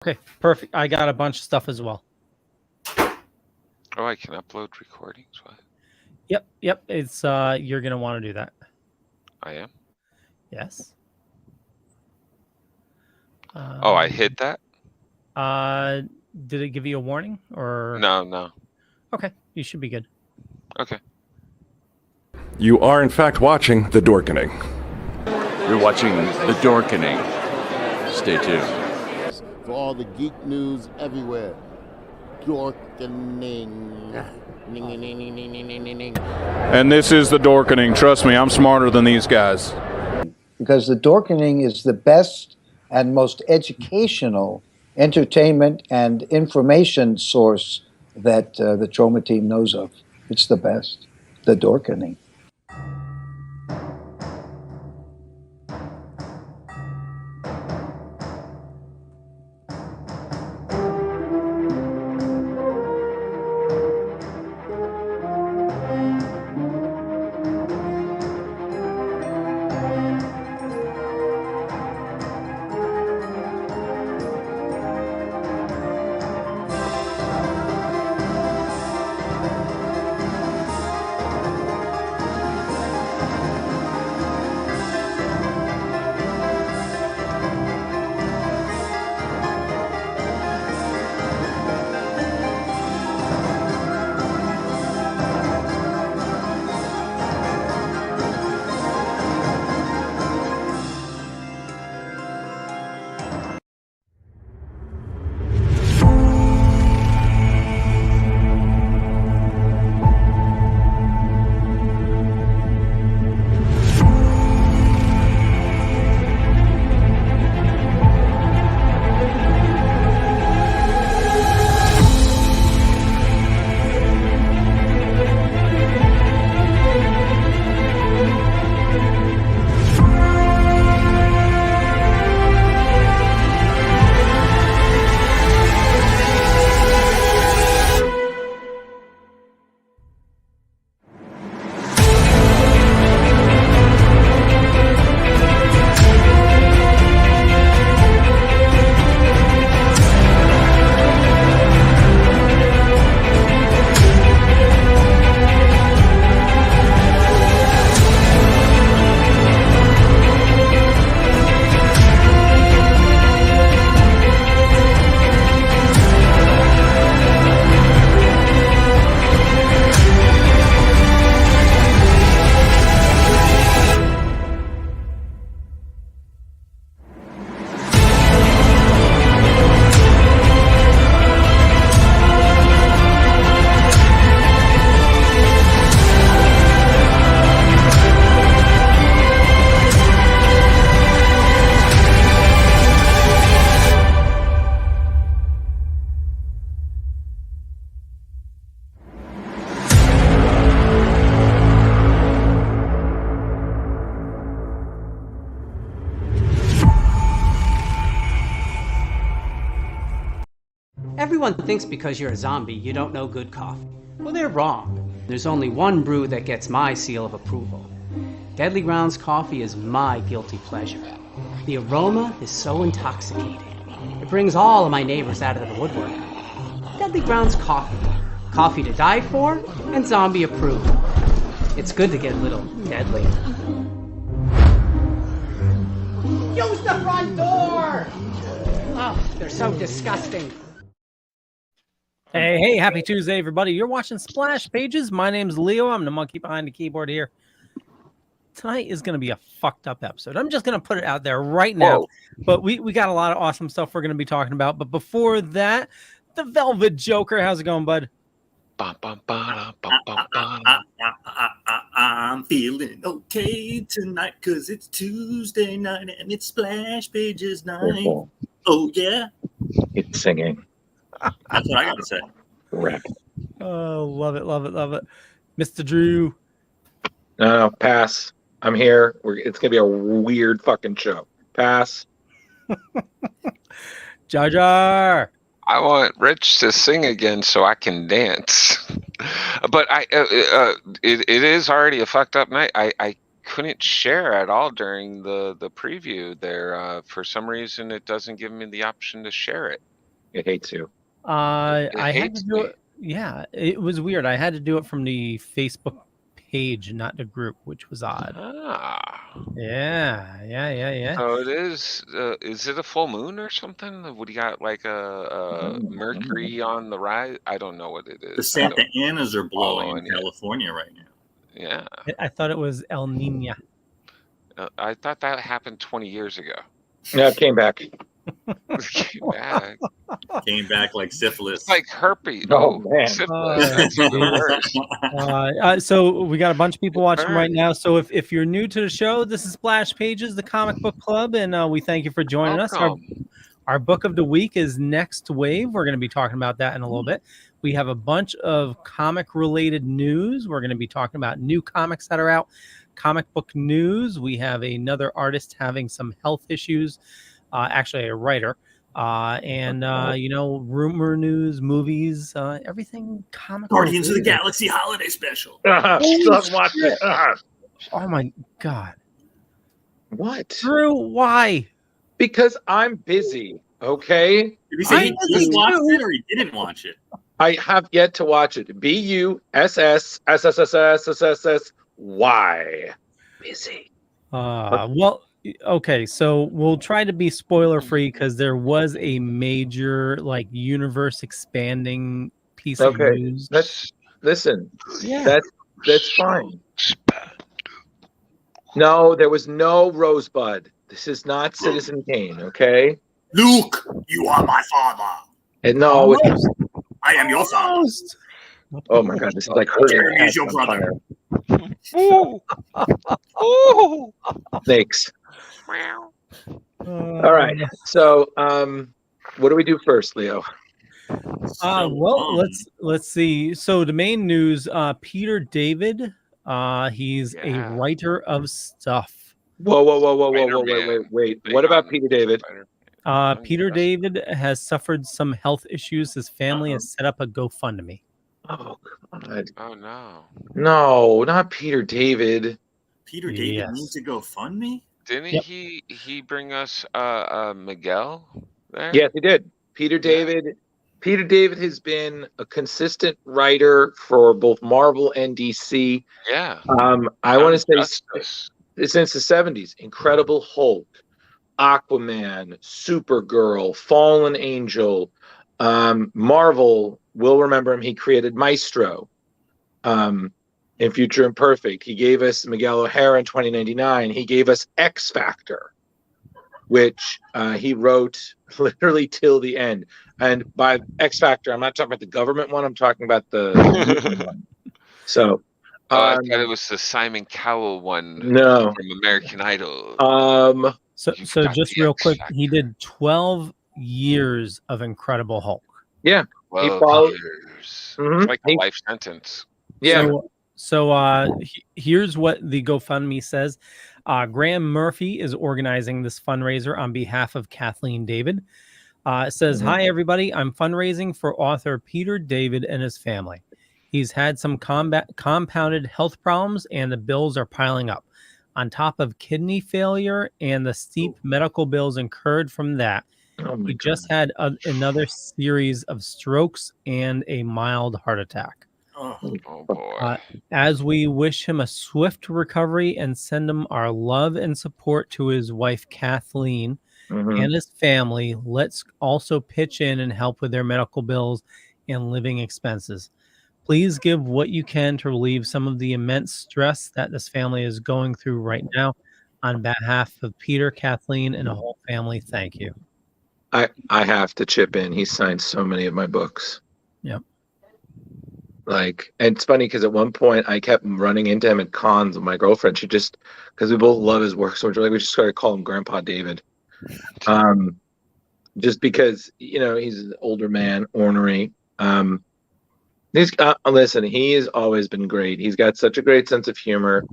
Okay, perfect. I got a bunch of stuff as well. Oh, I can upload recordings. What? Yep. It's you're gonna want to do that. I am. Yes. Oh, I hit that? Did it give you a warning or No. Okay, you should be good. Okay. You are in fact watching The Dorkening. You're watching The Dorkening. Stay tuned. For all the geek news everywhere. Dorkening. And this is The Dorkening. Trust me, I'm smarter than these guys. Because The Dorkening is the best and most educational entertainment and information source that the Trauma Team knows of. It's the best. The Dorkening. Everyone thinks because you're a zombie, you don't know good coffee. Well, they're wrong. There's only one brew that gets my seal of approval. Deadly Grounds coffee is my guilty pleasure. The aroma is so intoxicating. It brings all of my neighbors out of the woodwork. Deadly Grounds coffee. Coffee to die for, and zombie approved. It's good to get a little deadly. Use the front door! Oh, they're so disgusting. Hey, happy Tuesday, everybody. You're watching Splash Pages. My name's Leo. I'm the monkey behind the keyboard here. Tonight is going to be a fucked up episode. I'm just going to put it out there right now. Whoa. But we got a lot of awesome stuff we're going to be talking about. But before that, the Velvet Joker. How's it going, bud? I'm feeling okay tonight because it's Tuesday night and it's Splash Pages night. Oh, yeah. It's singing. That's what I got to say. Correct. Oh, love it. Mr. Drew. No, pass. I'm here. It's going to be a weird fucking show. Pass. Jar Jar. I want Rich to sing again so I can dance. But it is already a fucked up night. I couldn't share at all during the preview there. For some reason, it doesn't give me the option to share it. It hates you. I had to hates do me. it. Yeah, it was weird. I had to do it from the Facebook page, not the group, which was odd. Ah. Yeah. So it is it a full moon or something? What do you got, like a Mercury on the rise? I don't know what it The is. Santa Anas are blowing follow in any of it. California right now. Yeah. I thought it was El Nino. I thought that happened 20 years ago. Yeah, it came back. Came back. Came back like syphilis. It's like herpes. Oh, man. Syphilis. That's even worse. So we got a bunch of people watching right now. So if you're new to the show, this is Splash Pages, the comic book club, and we thank you for joining us. Our book of the week is Next Wave. We're going to be talking about that in a little bit. We have a bunch of comic-related news. We're going to be talking about new comics that are out, comic book news. We have another artist having some health issues, actually a writer, and rumor news, movies, everything comic. Guardians of the Galaxy holiday special. Watch it. Oh my God! What? Drew, why? Because I'm busy. Okay. Did he say he just watched it or he didn't watch it? I have yet to watch it. BUSSSSSSSY. Busy. Well, okay, so we'll try to be spoiler free because there was a major universe expanding piece of news. Listen. Yeah, that's fine. No, there was no Rosebud. This is not Citizen Kane, okay? Luke, you are my father. And no, I am your father. Oh my God, this is like hurting. Jeremy is your brother. Snakes. All right. So, what do we do first, Leo? Well, let's see. So the main news, Peter David, he's a writer of stuff. Whoa, wait. What about Peter David? Peter David has suffered some health issues. His family has set up a GoFundMe. Oh God. Oh no. No, not Peter David. Peter David needs to GoFundMe? Didn't he bring us Miguel there? Yes, he did. Peter David has been a consistent writer for both Marvel and DC. Yeah. I want to say since the 70s. Incredible Hulk, Aquaman, Supergirl, Fallen Angel, Marvel will remember him. He created Maestro in Future Imperfect. He gave us Miguel O'Hara in 2099. He gave us X Factor, which he wrote literally till the end. And by X Factor, I'm not talking about the government one. I'm talking about the one. So I thought it was the Simon Cowell one. No. From American Idol. So just real quick, he did 12 years of Incredible Hulk. Yeah. 12 years. It's like a life sentence. Yeah. So here's what the GoFundMe says. Graham Murphy is organizing this fundraiser on behalf of Kathleen David. It says, Hi, everybody. I'm fundraising for author Peter David and his family. He's had some compounded health problems, and the bills are piling up. On top of kidney failure and the steep medical bills incurred from that, he just had another series of strokes and a mild heart attack. Oh boy. As we wish him a swift recovery and send him our love and support to his wife, Kathleen, and his family, let's also pitch in and help with their medical bills and living expenses. Please give what you can to relieve some of the immense stress that this family is going through right now. On behalf of Peter, Kathleen, and the whole family, thank you. I have to chip in. He signed so many of my books. Yep. And it's funny because at one point I kept running into him at cons with my girlfriend. She just, because we both love his work so much, we just started calling him Grandpa David. Just because, he's an older man, ornery. Listen, he has always been great. He's got such a great sense of humor.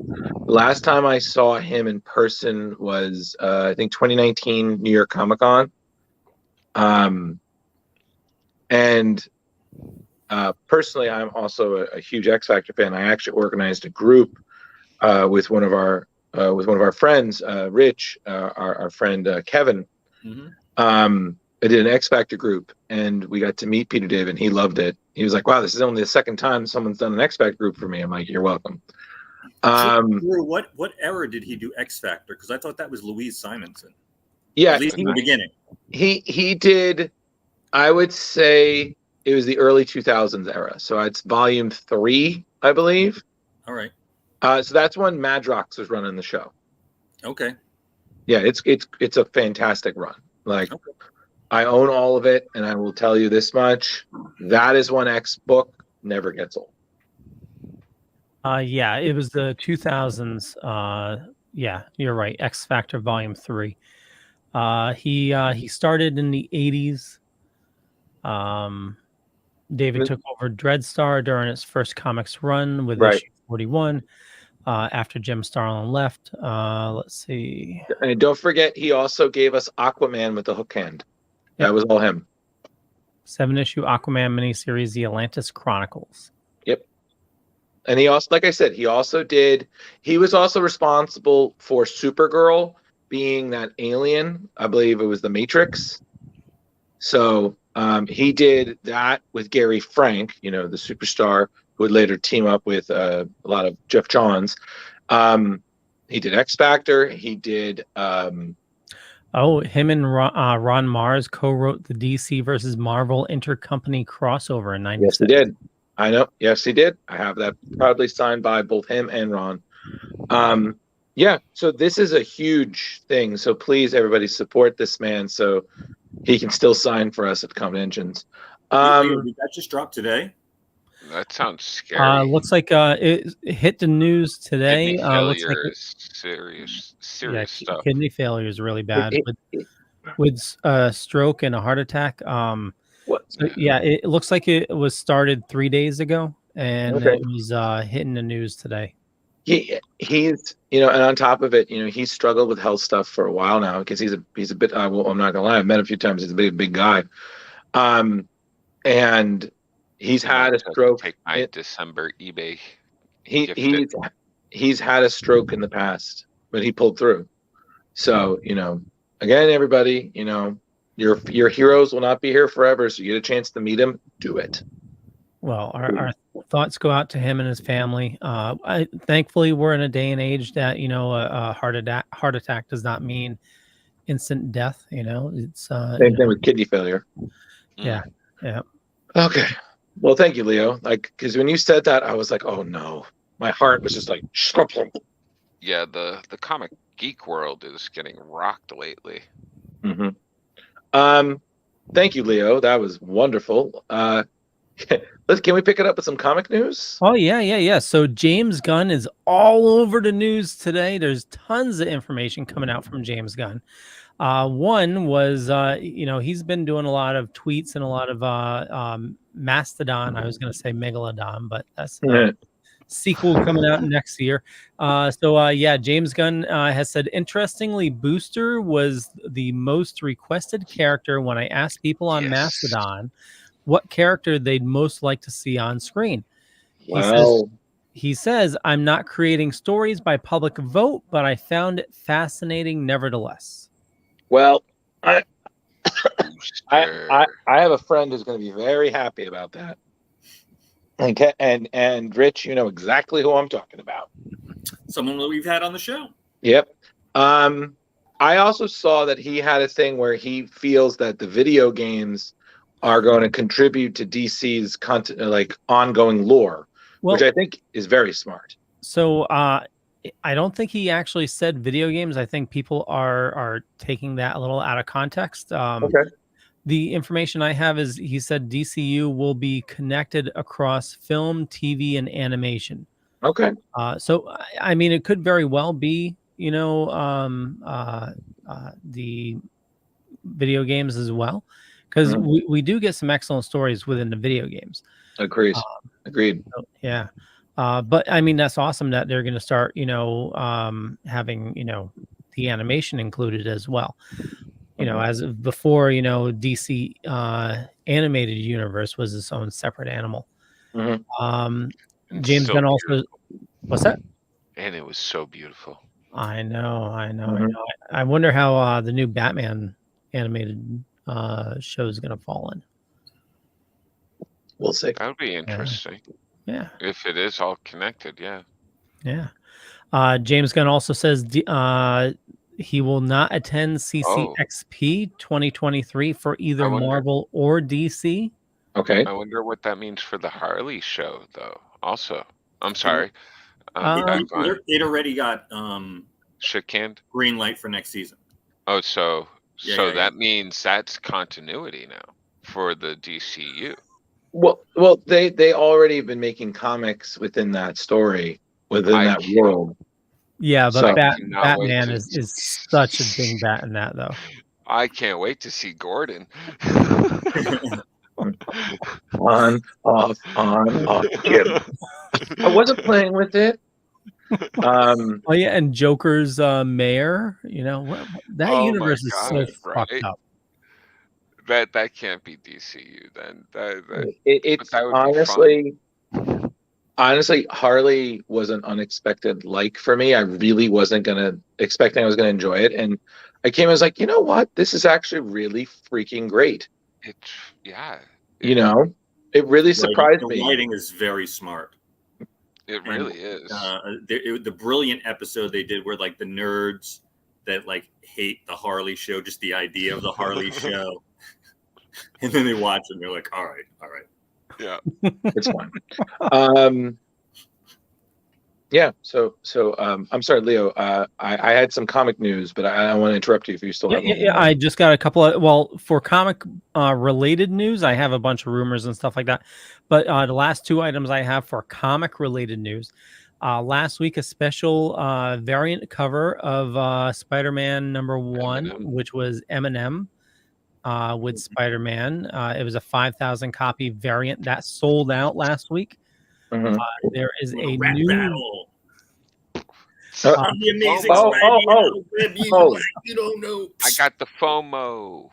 Last time I saw him in person was, I think, 2019 New York Comic Con. Personally, I'm also a huge X Factor fan. I actually organized a group with one of our friends, Rich, our friend Kevin. I did an X Factor group, and we got to meet Peter David, and he loved it. He was like, "Wow, this is only the second time someone's done an X Factor group for me." I'm like, "You're welcome." What era did he do X Factor? Because I thought that was Louise Simonson. Yeah, at least in the beginning. He did. I would say it was the early 2000s era. So it's volume 3, I believe. All right. So that's when Madrox was running the show. Okay. Yeah, it's a fantastic run. Like, okay. I own all of it, and I will tell you this much: that is one X book never gets old. Yeah, it was the 2000s. Yeah, you're right. X Factor Volume 3. He started in the 80s. David took over Dreadstar during its first comics run with issue 41. After Jim Starlin left. Let's see. And don't forget, he also gave us Aquaman with the hook hand. That was all him. 7-issue Aquaman miniseries, The Atlantis Chronicles. Yep. And he also, like I said, he was also responsible for Supergirl being that alien. I believe it was the Matrix. So he did that with Gary Frank, the superstar who would later team up with a lot of Jeff Johns. He did X Factor. He did. Him and Ron Mars co-wrote the DC versus Marvel intercompany crossover in 1997. Yes, he did. I know. Yes, he did. I have that proudly signed by both him and Ron. Yeah. So this is a huge thing. So please, everybody, support this man so he can still sign for us at Comet Engines. Did that just drop today? That sounds scary. Looks like it hit the news today. Kidney failure looks like is serious stuff. Kidney failure is really bad with stroke and a heart attack. It looks like it was started 3 days ago, and it was hitting the news today. He's and on top of it, he's struggled with health stuff for a while now because he's a bit. I'm not gonna lie, I've met him a few times. He's a big guy, and he's had a stroke. Take my December eBay. He's had a stroke in the past, but he pulled through. So again, everybody, your heroes will not be here forever. So you get a chance to meet him, do it. Well, our thoughts go out to him and his family. Thankfully, we're in a day and age that a heart attack does not mean instant death. It's same thing with kidney failure. Yeah. Okay. Well, thank you, Leo. Because when you said that, I was like, oh no, my heart was just like. Yeah, the comic geek world is getting rocked lately. Mm-hmm. Thank you, Leo. That was wonderful. Can we pick it up with some comic news? Oh yeah. So James Gunn is all over the news today. There's tons of information coming out from James Gunn. One was, he's been doing a lot of tweets and a lot of Mastodon. I was going to say Megalodon, but that's sequel coming out next year. James Gunn has said, interestingly, Booster was the most requested character when I asked people on Mastodon what character they'd most like to see on screen. Wow. He says, I'm not creating stories by public vote, but I found it fascinating nevertheless. Well, I have a friend who's going to be very happy about that. And Rich, you know exactly who I'm talking about. Someone that we've had on the show. Yep. I also saw that he had a thing where he feels that the video games are going to contribute to DC's content, like ongoing lore, which I think is very smart. So I don't think he actually said video games. I think people are taking that a little out of context. Okay. The information I have is he said DCU will be connected across film, TV, and animation. Okay. So I mean, it could very well be, the video games as well, because we do get some excellent stories within the video games. Agreed. So, yeah. But I mean, that's awesome that they're going to start, having, the animation included as well. As of before, DC animated universe was its own separate animal. Mm-hmm. James Gunn also, what's that? And it was so beautiful. I know. I wonder how the new Batman animated show is going to fall in. We'll see. That would be interesting. Yeah. If it is all connected, yeah. Yeah. James Gunn also says he will not attend CCXP 2023 for either Marvel or DC. Okay. I wonder what that means for the Harley show, though. Also, I'm sorry. It already got shit canned. Green light for next season. Oh, so that means that's continuity now for the DCU. Well, they already have been making comics within that story, within that world. Yeah, but Batman is such a dingbat in that, though. I can't wait to see Gordon. on, off. I wasn't playing with it. Oh yeah, and Joker's mayor. You know that universe is so fucked up. That can't be DCU then. It's honestly, Harley was an unexpected like for me. I really wasn't expecting I was gonna enjoy it, and I was like, you know what? This is actually really freaking great. It really surprised me. The writing is very smart. It really is. The brilliant episode they did where like the nerds that like hate the Harley show, just the idea of the Harley show, and then they watch it and they're like, all right. Yeah, it's fun. Yeah. So I'm sorry, Leo. I had some comic news, but I don't want to interrupt you if you still have. Yeah. I just got a couple of for comic related news. I have a bunch of rumors and stuff like that. But the last two items I have for comic related news. Last week, a special variant cover of Spider-Man #1, which was Eminem with Spider-Man. It was a 5,000 copy variant that sold out last week. Mm-hmm. There is a new battle. The amazing you don't know. I got the FOMO.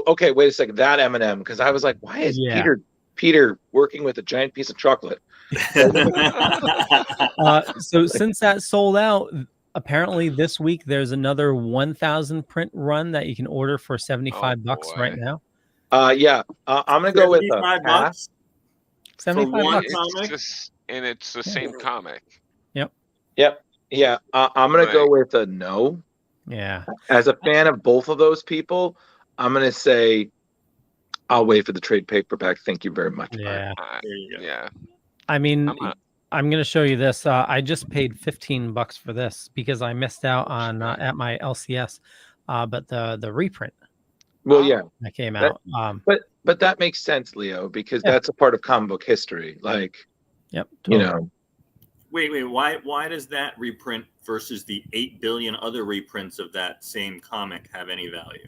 Okay. Wait a second. That Eminem, because I was like, why is Peter working with a giant piece of chocolate? So since that sold out, apparently this week there's another 1,000 print run that you can order for $75 right now. I'm gonna go with $75. 75 $1 and it's the same comic. Yep. Yeah. I'm gonna go with a no. Yeah. As a fan of both of those people, I'm gonna say I'll wait for the trade paperback. Thank you very much. Yeah. Yeah. I mean, I'm gonna show you this. I just paid $15 for this because I missed out on at my LCS, but the reprint. Well, yeah, that came out. But that makes sense, Leo, because that's a part of comic book history. Like, totally. Wait. Why does that reprint versus the 8 billion other reprints of that same comic have any value?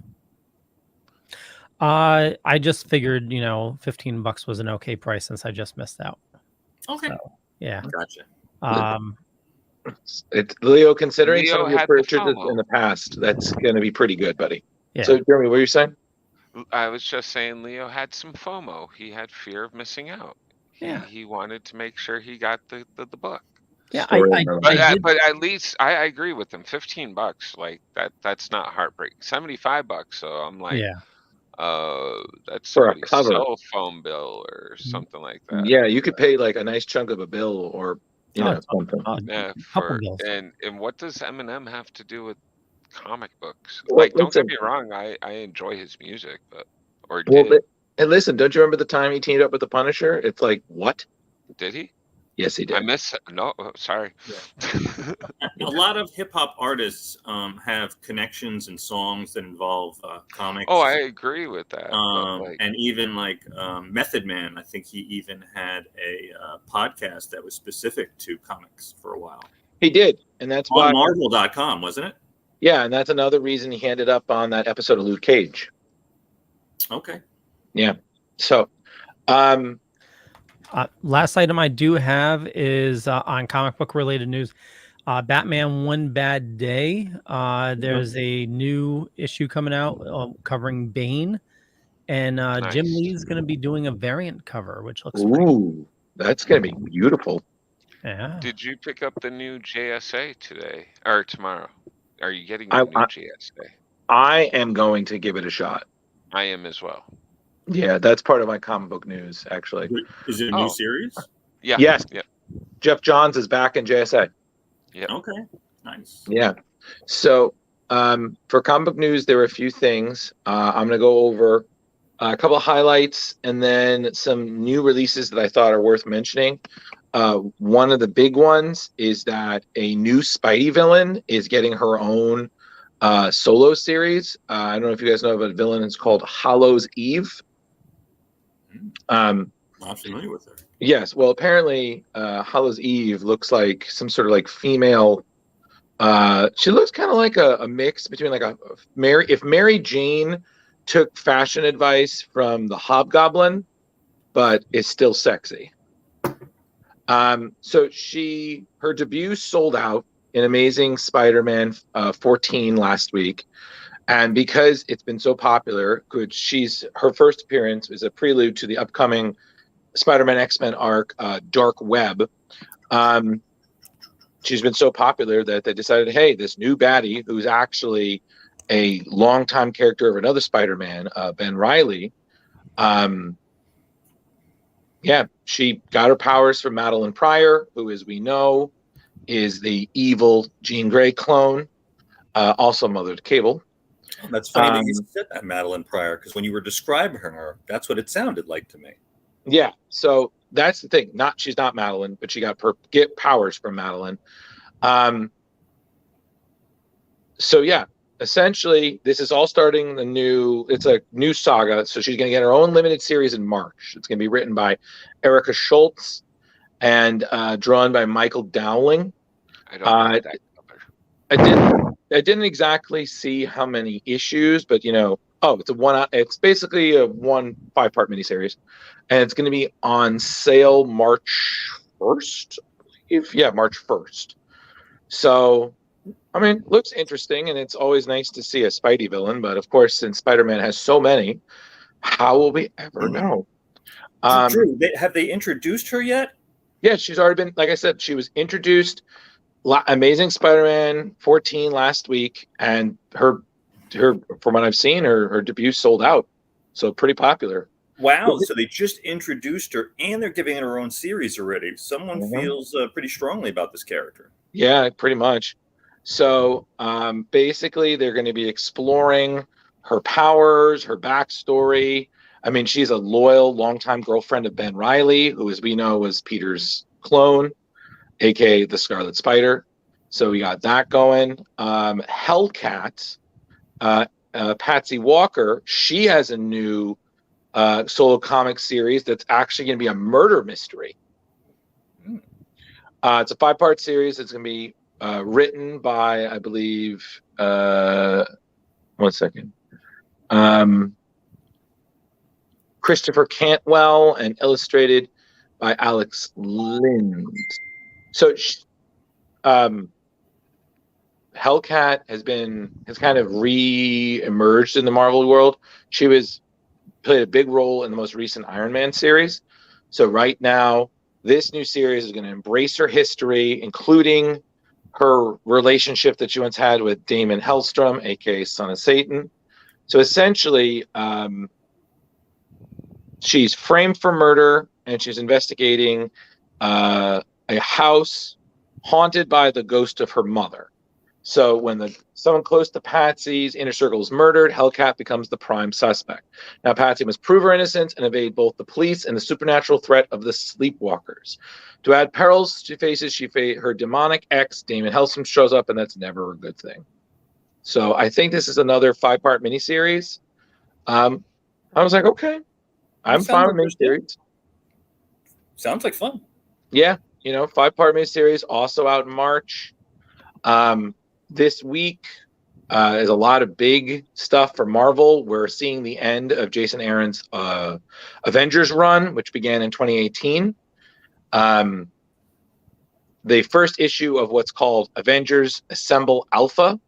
I just figured, $15 was an okay price since I just missed out. Okay. So, yeah. Gotcha. It's Leo, considering some of your purchases in the past, that's going to be pretty good, buddy. Yeah. So, Jeremy, what were you saying? I was just saying Leo had some FOMO. He had fear of missing out. Yeah. He wanted to make sure he got the book. Yeah, but at least I agree with him. $15, like that's not heartbreaking. $75, so I'm like, that's for a somebody's cover cell phone bill or something like that. Yeah, you could pay like a nice chunk of a bill, or something. And what does Eminem have to do with comic books? Well, like, don't get me wrong, I enjoy his music, but and listen, don't you remember the time he teamed up with the Punisher? It's like, what? Did he? Yes, he did. I miss it. No, sorry. Yeah. A lot of hip hop artists have connections and songs that involve comics. Oh, I agree with that. And even like Method Man, I think he even had a podcast that was specific to comics for a while. He did, and that's on Marvel.com, wasn't it? Yeah, and that's another reason he ended up on that episode of Luke Cage. Okay. Yeah. So, last item I do have is on comic book related news. Batman One Bad Day. There's a new issue coming out covering Bane, and nice. Jim Lee's going to be doing a variant cover, which looks that's going to be beautiful. Yeah. Did you pick up the new JSA today or tomorrow? Are you getting the new JSA? I am going to give it a shot. I am as well. Yeah, that's part of my comic book news, actually. Is it a new series? Yeah. Yes. Yeah. Jeff Johns is back in JSA. Yeah. Okay. Nice. Yeah. So for comic book news, there are a few things. I'm going to go over a couple of highlights and then some new releases that I thought are worth mentioning. One of the big ones is that a new Spidey villain is getting her own solo series. I don't know if you guys know about a villain. It's called Hollow's Eve. Not familiar with her. Yes. Well, apparently Hollow's Eve looks like some sort of like female. She looks kind of like a mix between like if Mary Jane took fashion advice from the Hobgoblin, but is still sexy. So her debut sold out in Amazing Spider-Man 14 last week. And because it's been so popular, her first appearance is a prelude to the upcoming Spider-Man X-Men arc, Dark Web. She's been so popular that they decided, hey, this new baddie, who's actually a longtime character of another Spider-Man, Ben Reilly, she got her powers from Madeline Pryor, who, as we know, is the evil Jean Grey clone, also mother to Cable. That's funny that you said that, Madeline Pryor, because when you were describing her, that's what it sounded like to me. Yeah, so that's the thing. She's not Madeline, but she get powers from Madeline. So yeah, essentially, this is all starting it's a new saga. So she's going to get her own limited series in March. It's going to be written by Erica Schultz and drawn by Michael Dowling. I didn't exactly see how many issues, but it's basically a 5-part miniseries, and it's going to be on sale March 1st. March 1st. So, I mean, looks interesting, and it's always nice to see a Spidey villain. But of course, since Spider-Man has so many, how will we ever know? Drew, have they introduced her yet? Yeah, she's already been. Like I said, she was introduced. Amazing Spider-Man 14 last week, and her from what I've seen, her debut sold out, so pretty popular. Wow! So they just introduced her, and they're giving her own series already. Someone feels pretty strongly about this character. Yeah, pretty much. So basically, they're going to be exploring her powers, her backstory. I mean, she's a loyal, longtime girlfriend of Ben Reilly, who, as we know, was Peter's clone, aka the Scarlet Spider. So we got that going. Hellcat, Patsy Walker, she has a new solo comic series that's actually going to be a murder mystery. It's a 5-part series. It's going to be written by, I believe, Christopher Cantwell, and illustrated by Alex Lind. So, Hellcat has kind of re-emerged in the Marvel world. She played a big role in the most recent Iron Man series. So right now, this new series is going to embrace her history, including her relationship that she once had with Damon Hellstrom, aka Son of Satan. So essentially, she's framed for murder, and she's investigating a house haunted by the ghost of her mother. So when someone close to Patsy's inner circle is murdered, Hellcat becomes the prime suspect. Now, Patsy must prove her innocence and evade both the police and the supernatural threat of the Sleepwalkers. To add perils she faces, her demonic ex, Damon Hellstrom, shows up, and that's never a good thing. So I think this is another 5-part miniseries. I was like, okay, I'm fine with miniseries. Sounds like fun. Yeah, 5-part miniseries, also out in March. This week is a lot of big stuff for Marvel. We're seeing the end of Jason Aaron's Avengers run, which began in 2018. The first issue of what's called Avengers Assemble Alpha,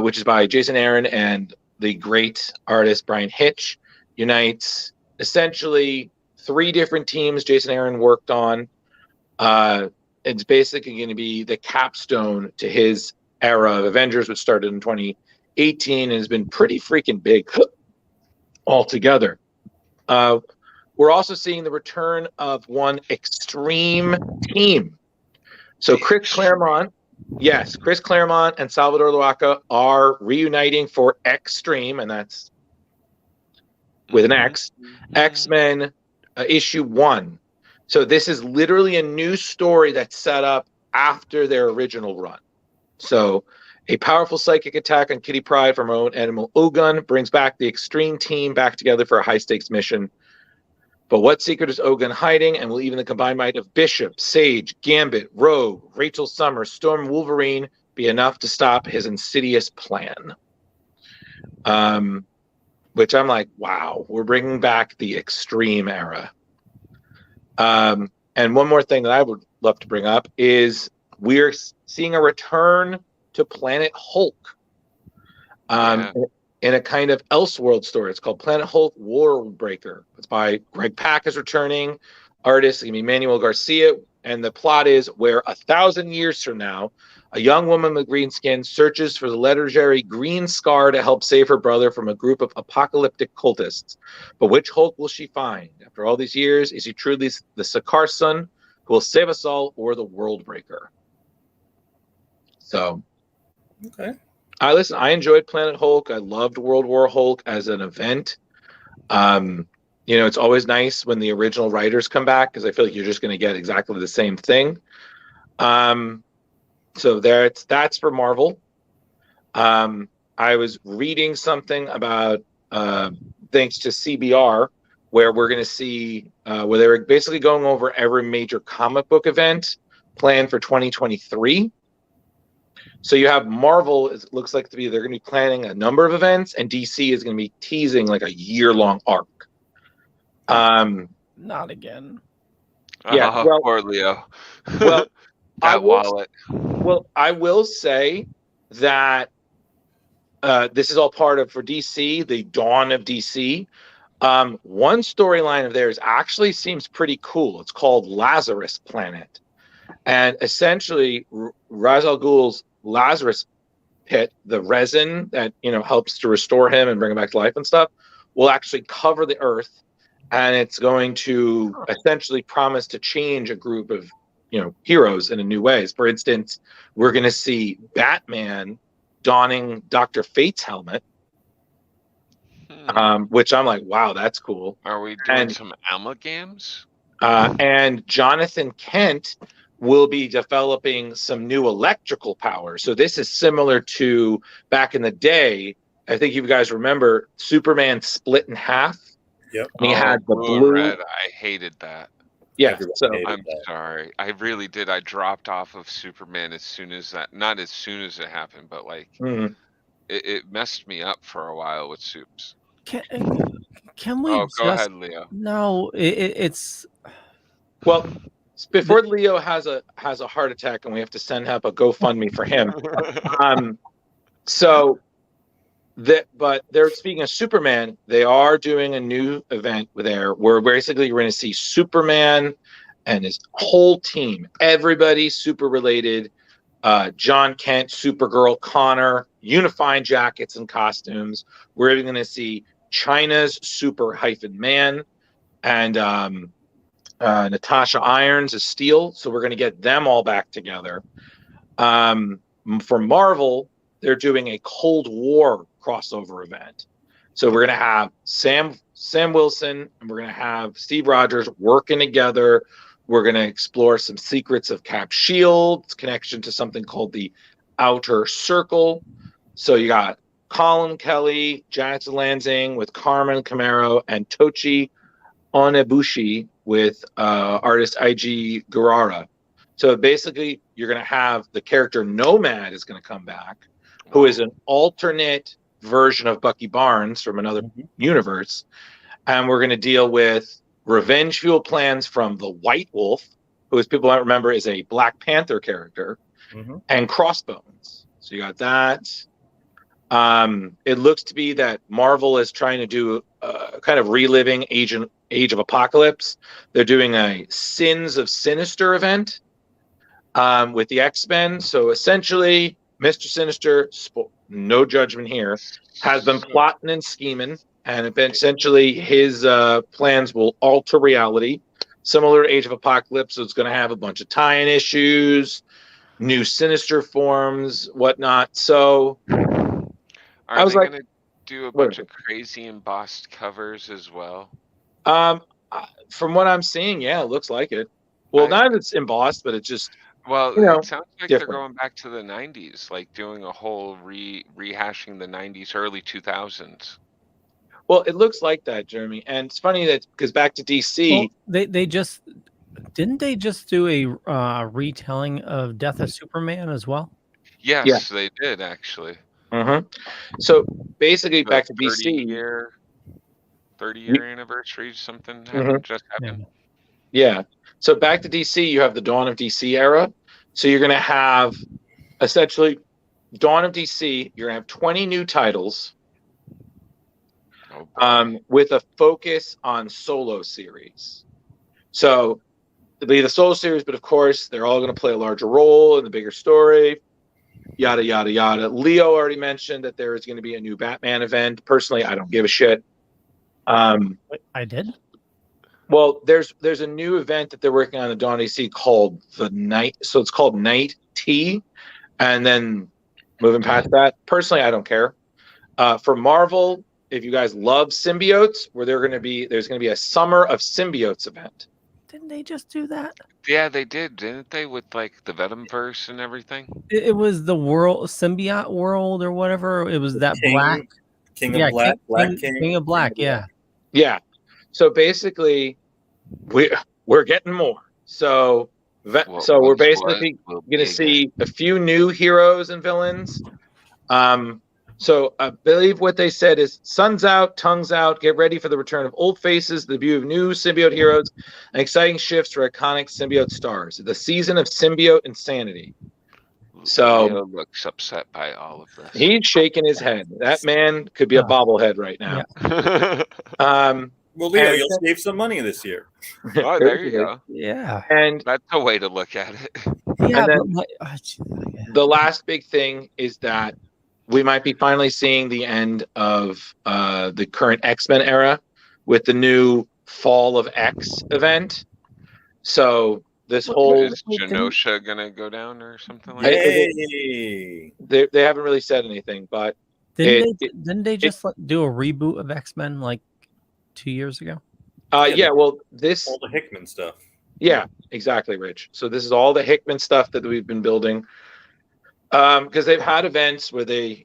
which is by Jason Aaron and the great artist Brian Hitch, unites essentially 3 different teams Jason Aaron worked on. It's basically going to be the capstone to his era of Avengers, which started in 2018 18 and has been pretty freaking big altogether. We're also seeing the return of one extreme team. So Chris Claremont and Salvador Luaca are reuniting for Extreme, and that's with an X, X-Men issue 1. So this is literally a new story that's set up after their original run. So a powerful psychic attack on Kitty Pryde from her own animal Ogun brings back the Extreme team back together for a high-stakes mission. But what secret is Ogun hiding? And will even the combined might of Bishop, Sage, Gambit, Rogue, Rachel Summers, Storm, Wolverine be enough to stop his insidious plan? Which I'm like, wow, we're bringing back the Extreme era. And one more thing that I would love to bring up is we're seeing a return to Planet Hulk. In a kind of Elseworld story. It's called Planet Hulk World Breaker. It's by Greg Pak is returning. Artist is going to be Manuel Garcia. And the plot is where 1,000 years from now, a young woman with green skin searches for the legendary Green Scar to help save her brother from a group of apocalyptic cultists. But which Hulk will she find? After all these years, is he truly the Sakaar son who will save us all, or the World Breaker? So, okay. I enjoyed Planet Hulk. I loved World War Hulk as an event. It's always nice when the original writers come back because I feel like you're just going to get exactly the same thing. So that's for Marvel. I was reading something about thanks to CBR, where we're going to see where they were basically going over every major comic book event planned for 2023. So you have Marvel, it looks like they're going to be planning a number of events, and DC is going to be teasing like a year-long arc. Not again. Yeah, poor Leo. Well, wallet. Well, I will say that this is all part of, for DC, the dawn of DC. One storyline of theirs actually seems pretty cool. It's called Lazarus Planet. And essentially, Ra's al Ghul's Lazarus pit, the resin that helps to restore him and bring him back to life and stuff, will actually cover the earth, and it's going to essentially promise to change a group of heroes in a new ways. For instance, we're going to see Batman donning Dr. Fate's helmet, which I'm like, wow, that's cool. Are we doing some amalgams? And Jonathan Kent will be developing some new electrical power. So this is similar to back in the day. I think you guys remember Superman split in half. Yep. And he had the blue blue. Red. I hated that. Yeah. So I'm sorry. I really did. I dropped off of Superman as soon as that. Not as soon as it happened, but like it messed me up for a while with Supes. Can we? Go ahead, Leo. No, it's. Well, before Leo has a heart attack and we have to send up a GoFundMe for him. But they're speaking of Superman. They are doing a new event there where basically you're going to see Superman and his whole team, everybody super related. John Kent, Supergirl, Connor, unifying jackets and costumes. We're even going to see China's Super-Man and Natasha Irons as Steel. So we're going to get them all back together. For Marvel, they're doing a Cold War crossover event. So we're going to have Sam Wilson and we're going to have Steve Rogers working together. We're going to explore some secrets of Cap Shield's connection to something called the Outer Circle. So you got Colin Kelly, Jackson Lansing with Carmen Camaro, and Tochi Onebushi with artist IG Guerrara. So basically, you're going to have the character Nomad is going to come back, who is an alternate version of Bucky Barnes from another universe. And we're going to deal with revenge fuel plans from the White Wolf, who, as people might remember, is a Black Panther character, and Crossbones. So you got that. It looks to be that Marvel is trying to do kind of reliving Age of Apocalypse. They're doing a Sins of Sinister event with the X-Men. So essentially, Mr. Sinister, no judgment here, has been plotting and scheming, and essentially his plans will alter reality, similar to Age of Apocalypse. So it's going to have a bunch of tie-in issues, new sinister forms, whatnot. So Are they going to do a bunch of crazy embossed covers as well? From what I'm seeing, yeah, it looks like it. Well, not that it's embossed, but it's just it sounds like different. they're going back to the 90s, like doing a whole rehashing the 90s, early 2000s. Well, it looks like that, Jeremy. And it's funny that because back to DC, they just didn't they just do a retelling of Death of Superman as well? Yes, they did actually. So basically, back to DC. 30-year anniversary, something just happened. Yeah. So back to DC, you have the Dawn of DC era. So you're going to have essentially Dawn of DC. You're going to have 20 new titles with a focus on solo series. So it'll be the solo series, but of course, they're all going to play a larger role in the bigger story. Yada, yada, yada. Leo already mentioned that there is going to be a new Batman event. Personally, I don't give a shit. I did. Well, there's a new event that they're working on the Dawn DC called the Night. So it's called N.E.X.T. And then moving past that, personally, I don't care. For Marvel, if you guys love symbiotes, there's going to be a Summer of Symbiotes event. Didn't they just do that? Yeah, they did, didn't they? With like the Venomverse and everything. It was the world symbiote world or whatever. It was that King of Black, King of Black. Yeah. Yeah. So basically, we're getting more. So we're basically going to see a few new heroes and villains. So I believe what they said is sun's out, tongue's out. Get ready for the return of old faces, the debut of new symbiote heroes, and exciting shifts for iconic symbiote stars. The season of symbiote insanity. So Leo looks upset by all of this. He's shaking his head. That man could be a bobblehead right now. Yeah. Well, Leo, you'll save some money this year. Oh, there you go. Yeah. And that's a way to look at it. Yeah. The last big thing is that we might be finally seeing the end of the current X-Men era with the new Fall of X event. So this whole is Genosha gonna go down or something like that? They haven't really said anything, but didn't they just do a reboot of X-Men like 2 years ago? Well, this all the Hickman stuff. Yeah, exactly, Rich. So this is all the Hickman stuff that we've been building. Because they've had events where they,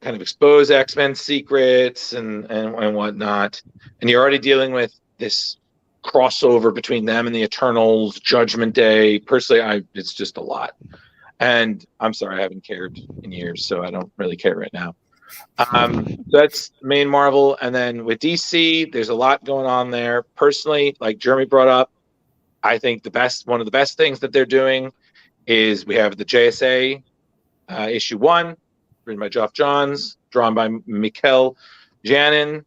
kind of expose X-Men secrets and whatnot. And you're already dealing with this crossover between them and the Eternals, Judgment Day. Personally, it's just a lot. And I'm sorry, I haven't cared in years, so I don't really care right now. That's main Marvel. And then with DC, there's a lot going on there. Personally, like Jeremy brought up, I think one of the best things that they're doing is we have the JSA issue 1, written by Geoff Johns, drawn by Mikel Janin.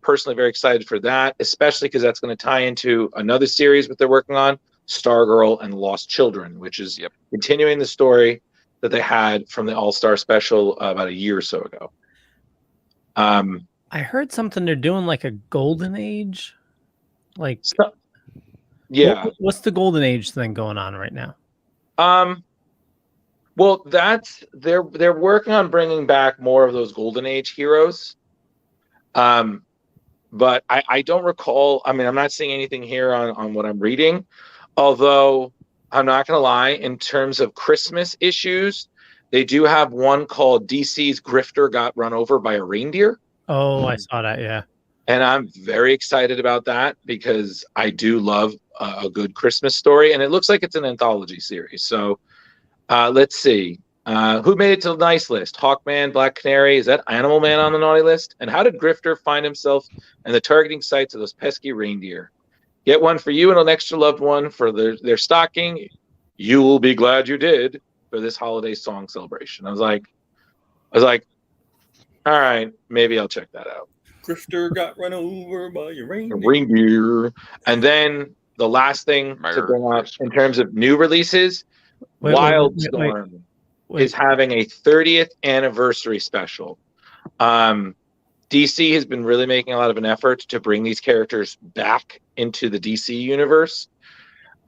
Personally, very excited for that, especially because that's going to tie into another series that they're working on, Stargirl and Lost Children, which is continuing the story that they had from the All-Star special about a year or so ago. I heard something they're doing like a Golden Age. What's the Golden Age thing going on right now? Well, they're working on bringing back more of those Golden Age heroes. But I don't recall. I mean, I'm not seeing anything here on what I'm reading. Although I'm not going to lie, in terms of Christmas issues, they do have one called DC's Grifter Got Run Over by a Reindeer. Oh, I saw that. Yeah. And I'm very excited about that because I do love a good Christmas story. And it looks like it's an anthology series. So let's see. Who made it to the nice list? Hawkman, Black Canary. Is that Animal Man on the naughty list? And how did Grifter find himself in the targeting sites of those pesky reindeer? Get one for you and an extra loved one for their stocking. You will be glad you did for this holiday song celebration. I was like, all right, maybe I'll check that out. Grifter got run over by a reindeer. Reindeer. And then the last thing to bring up in terms of new releases, Wildstorm. is having a 30th anniversary special. DC has been really making a lot of an effort to bring these characters back into the DC universe.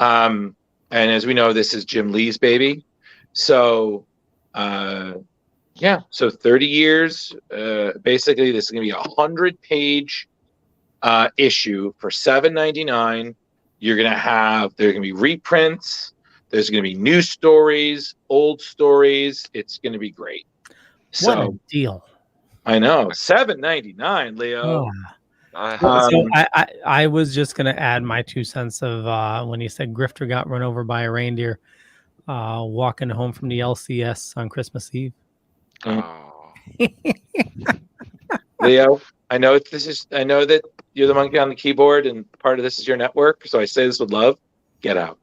And as we know, this is Jim Lee's baby. So, so 30 years. Basically, this is going to be a 100-page issue for $7.99. You're going to have, there are going to be reprints. There's going to be new stories, old stories. It's going to be great. What a deal. I know. $7.99, Leo. So I was just going to add my 2 cents of when you said Grifter got run over by a reindeer walking home from the LCS on Christmas Eve. Oh. Leo, I know that you're the monkey on the keyboard and part of this is your network. So I say this with love. Get out.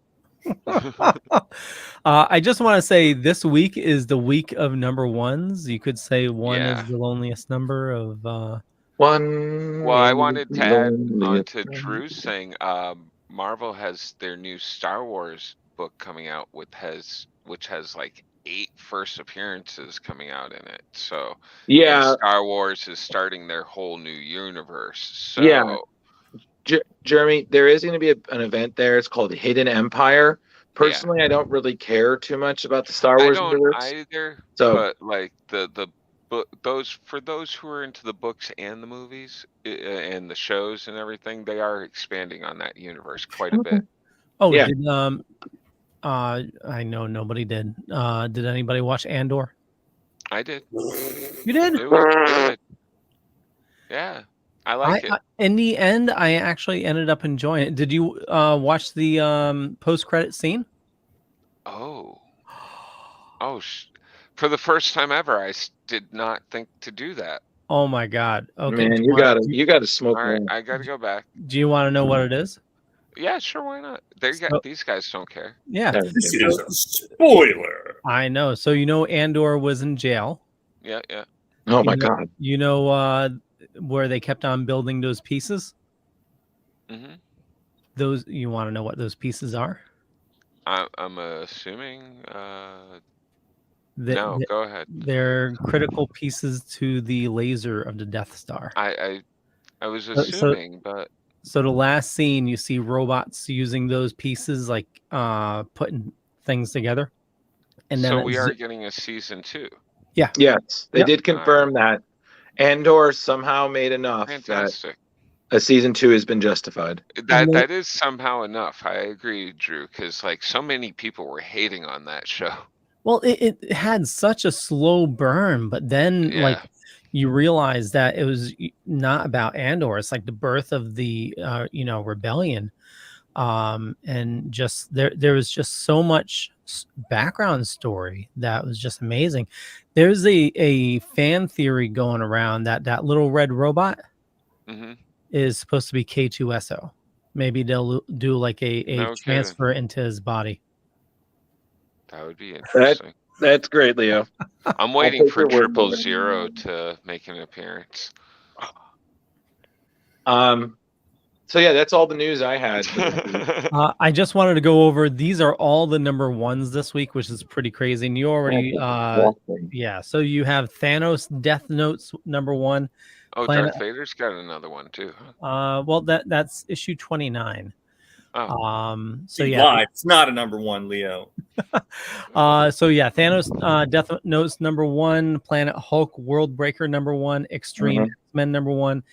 I just want to say this week is the week of number ones. You could say one is the loneliest number of one. Well, I wanted to add on to Drew's saying Marvel has their new Star Wars book coming out which has like 8 first appearances coming out in it. So Star Wars is starting their whole new universe. So Jeremy, there is going to be an event there. It's called Hidden Empire. Personally, I don't really care too much about the Star Wars universe. I don't either. So, but like the book, those who are into the books and the movies and the shows and everything, they are expanding on that universe quite a bit. Oh, yeah. I know nobody did. Did anybody watch Andor? I did. You did? It was good. Yeah. I like it. In the end, I actually ended up enjoying it. Did you watch the post-credit scene? Oh, for the first time ever, I did not think to do that. Oh my God! Okay, man, you gotta smoke. All right, I gotta go back. Do you want to know what it is? Yeah, sure. Why not? These guys don't care. Yeah, this is a spoiler. I know. So Andor was in jail. Yeah. Oh my God. You know where they kept on building those pieces? Mm-hmm. Those, you want to know what those pieces are? I'm assuming. No, go ahead. They're critical pieces to the laser of the Death Star. I was assuming, but so the last scene, you see robots using those pieces, like putting things together. And then so we are getting a season 2. Yeah. Yes, they did confirm that. Andor somehow made enough that a season 2 has been justified. That is somehow enough. I agree, Drew, because like so many people were hating on that show. Well, it had such a slow burn, but then like you realize that it was not about Andor. It's like the birth of the rebellion, and just there was just so much background story that was just amazing. There's a fan theory going around that little red robot is supposed to be K2SO. Maybe they'll do like a transfer into his body. That would be interesting. That's great, Leo. I'm waiting for 000 to make an appearance. So yeah, that's all the news I had. I just wanted to go over, these are all the number ones this week, which is pretty crazy. And you already, so you have Thanos Death Notes #1. Oh, Darth Vader's got another one too. Well, that's issue 29. Oh. It's not a #1, Leo. Thanos Death Notes #1, Planet Hulk World Breaker #1, Extreme X-Men #1,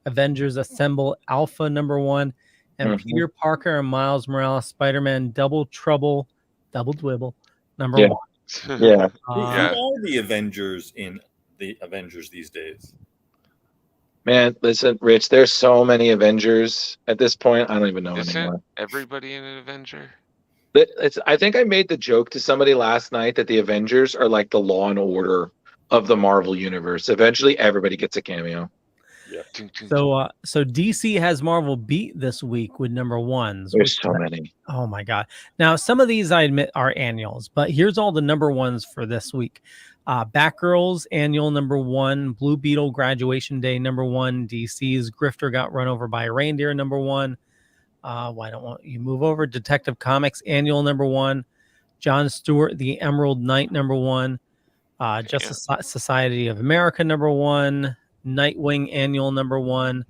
Avengers Assemble Alpha #1, and Peter Parker and Miles Morales Spider-Man Double Trouble, Double Dwibble #1. Yeah. Who are the Avengers in the Avengers these days? Man, listen, Rich, there's so many Avengers at this point. I don't even know anymore. Everybody in an Avenger? I think I made the joke to somebody last night that the Avengers are like the Law and Order of the Marvel universe. Eventually, everybody gets a cameo. Yeah. So DC has Marvel beat this week with #1s. There's so many. Oh my God. Now, some of these I admit are annuals, but here's all the #1s for this week. Batgirl's annual #1, Blue Beetle Graduation Day #1, DC's Grifter Got Run Over by a Reindeer #1. Why don't you move over? Detective Comics annual #1, John Stewart, The Emerald Knight, #1. Justice Society of America, #1. Nightwing Annual, #1.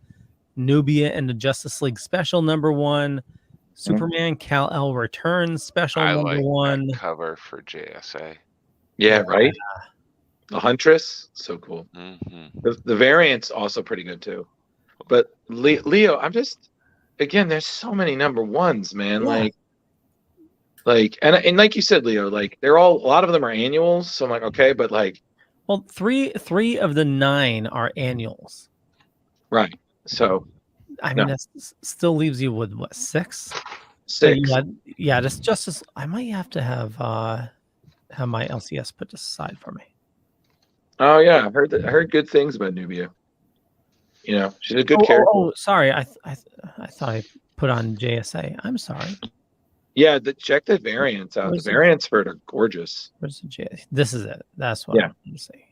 Nubia and the Justice League Special, #1. Superman Kal-El Returns Special, I like #1. that cover for JSA. Yeah, right. The Huntress, so cool. Mm-hmm. The variant's also pretty good too. But Leo, I'm just again, there's so many #1s, man. Yeah. And like you said, Leo, like a lot of them are annuals. So I'm like, okay, but like, well, three of the 9 are annuals. Right. So I mean, that still leaves you with what, 6? 6. So yeah, this Justice. I might have to have my LCS put this aside for me. Oh yeah, I heard good things about Nubia. You know, she's a good character. Oh, sorry, I thought I put on JSA. I'm sorry. Yeah, check the variants out. The variants for it are gorgeous. Where's the JSA? This is it. That's what I'm going to say.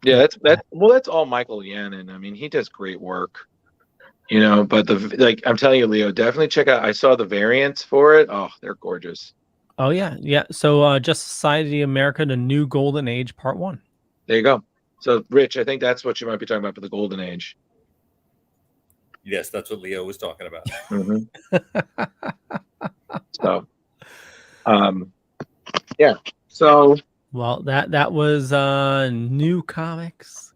Yeah, that's all Michael Yannon. I mean, he does great work. You know, but I'm telling you, Leo, definitely check out. I saw the variants for it. Oh, they're gorgeous. Oh yeah. So, Justice Society of America: The New Golden Age, Part 1. There you go. So, Rich, I think that's what you might be talking about for the Golden Age. Yes, that's what Leo was talking about. Mm-hmm. So, yeah. So, well, that was new comics.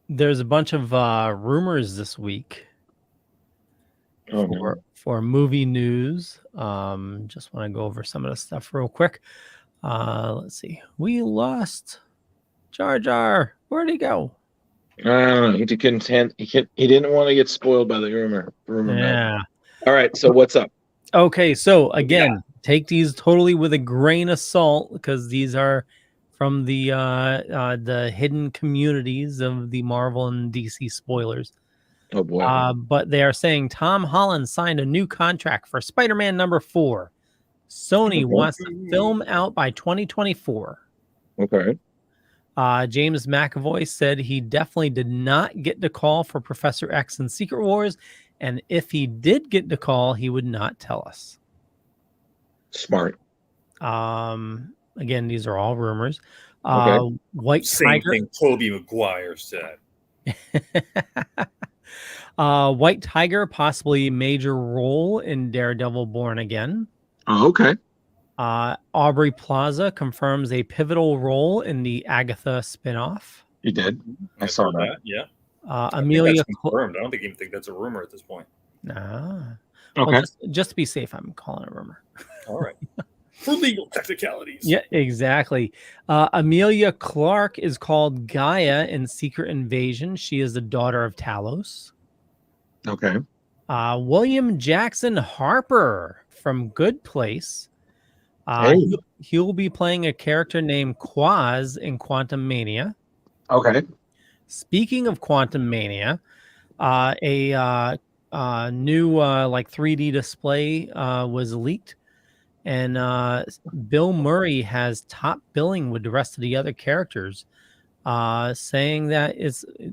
There's a bunch of rumors this week for movie news. Just want to go over some of the stuff real quick. Let's see. We lost Jar Jar. Where'd he go? I don't know. He didn't want to get spoiled by the rumor. Yeah. All right. So what's up? Okay. So again, take these totally with a grain of salt because these are from the hidden communities of the Marvel and DC spoilers. Oh boy. But they are saying Tom Holland signed a new contract for Spider-Man #4. Sony wants to film out by 2024. Okay. James McAvoy said he definitely did not get the call for Professor X in Secret Wars, and if he did get the call, he would not tell us. Smart. Again, these are all rumors. Okay. White Same Tiger. thing Tobey Maguire said. White Tiger, possibly major role in Daredevil Born Again. Oh, okay. Aubrey Plaza confirms a pivotal role in the Agatha spinoff. He did. I saw that. Yeah. Amelia confirmed. I don't even think that's a rumor at this point. Nah. Okay. Well, just to be safe, I'm calling it a rumor. All right. For legal technicalities. Yeah, exactly. Amelia Clark is called Gaia in Secret Invasion. She is the daughter of Talos. Okay. William Jackson Harper from Good Place. He'll be playing a character named Quaz in Quantum Mania. Okay. Speaking of Quantum Mania, a new like 3D display was leaked, and Bill Murray has top billing with the rest of the other characters, saying that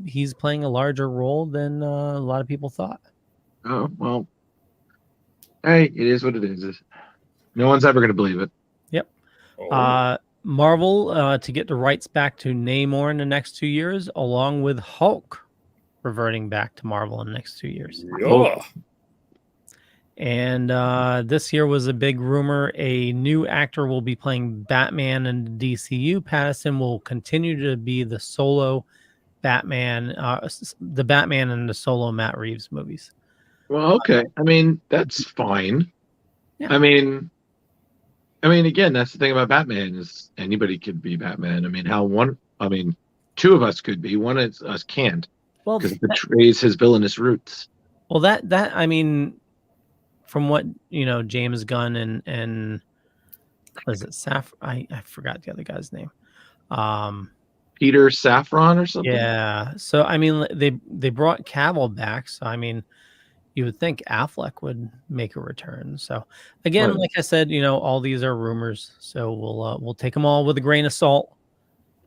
he's playing a larger role than a lot of people thought. Oh, well. Hey, it is what it is. No one's ever going to believe it. Yep. Marvel to get the rights back to Namor in the next 2 years, along with Hulk reverting back to Marvel in the next 2 years. Yeah. And this year was a big rumor. A new actor will be playing Batman in the DCU. Pattinson will continue to be the solo Batman, the Batman in the solo Matt Reeves movies. Well, okay. I mean, that's fine. Yeah. I mean, again, that's the thing about Batman is anybody could be Batman. I mean, two of us could be. One of us can't. Well, because it betrays his villainous roots. Well, that I mean, from what James Gunn and was it I forgot the other guy's name. Peter Safran or something. Yeah. So I mean, they brought Cavill back. So I mean, you would think Affleck would make a return. So again, like I said, all these are rumors. So we'll take them all with a grain of salt.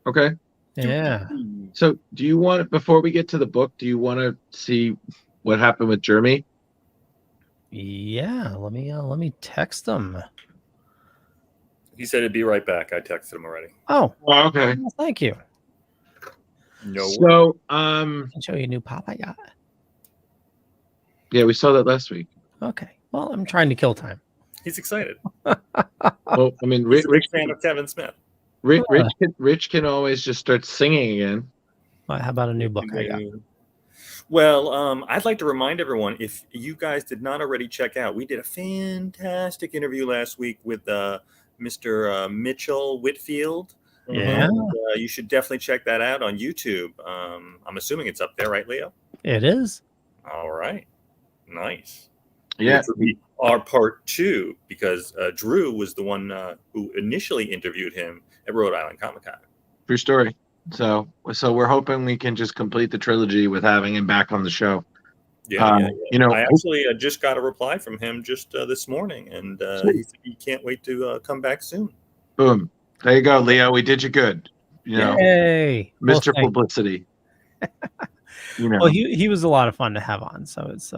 Okay. Yeah. So do you want, before we get to the book, do you want to see what happened with Jeremy? Yeah, let me text him. He said he'd be right back. I texted him already. Oh, okay. Well, thank you. No. So, I can show you a new pop I got. Yeah, we saw that last week. Okay. Well, I'm trying to kill time. He's excited. Well, I mean, He's a big fan of Kevin Smith. Rich can always just start singing again. Well, how about a new book I got? Well, I'd like to remind everyone, if you guys did not already check out, we did a fantastic interview last week with Mr. Mitchell Whitfield. Yeah. And, you should definitely check that out on YouTube. I'm assuming it's up there, right, Leo? It is. All right. Nice. Yeah. Which will be our part 2, because Drew was the one who initially interviewed him at Rhode Island Comic Con. True story. So we're hoping we can just complete the trilogy with having him back on the show. Yeah. You know, I actually just got a reply from him just this morning, and he said he can't wait to come back soon. Boom. There you go, Leo. We did you good. You know, Yay. Mr. Publicity. You know, Well, he was a lot of fun to have on. So it's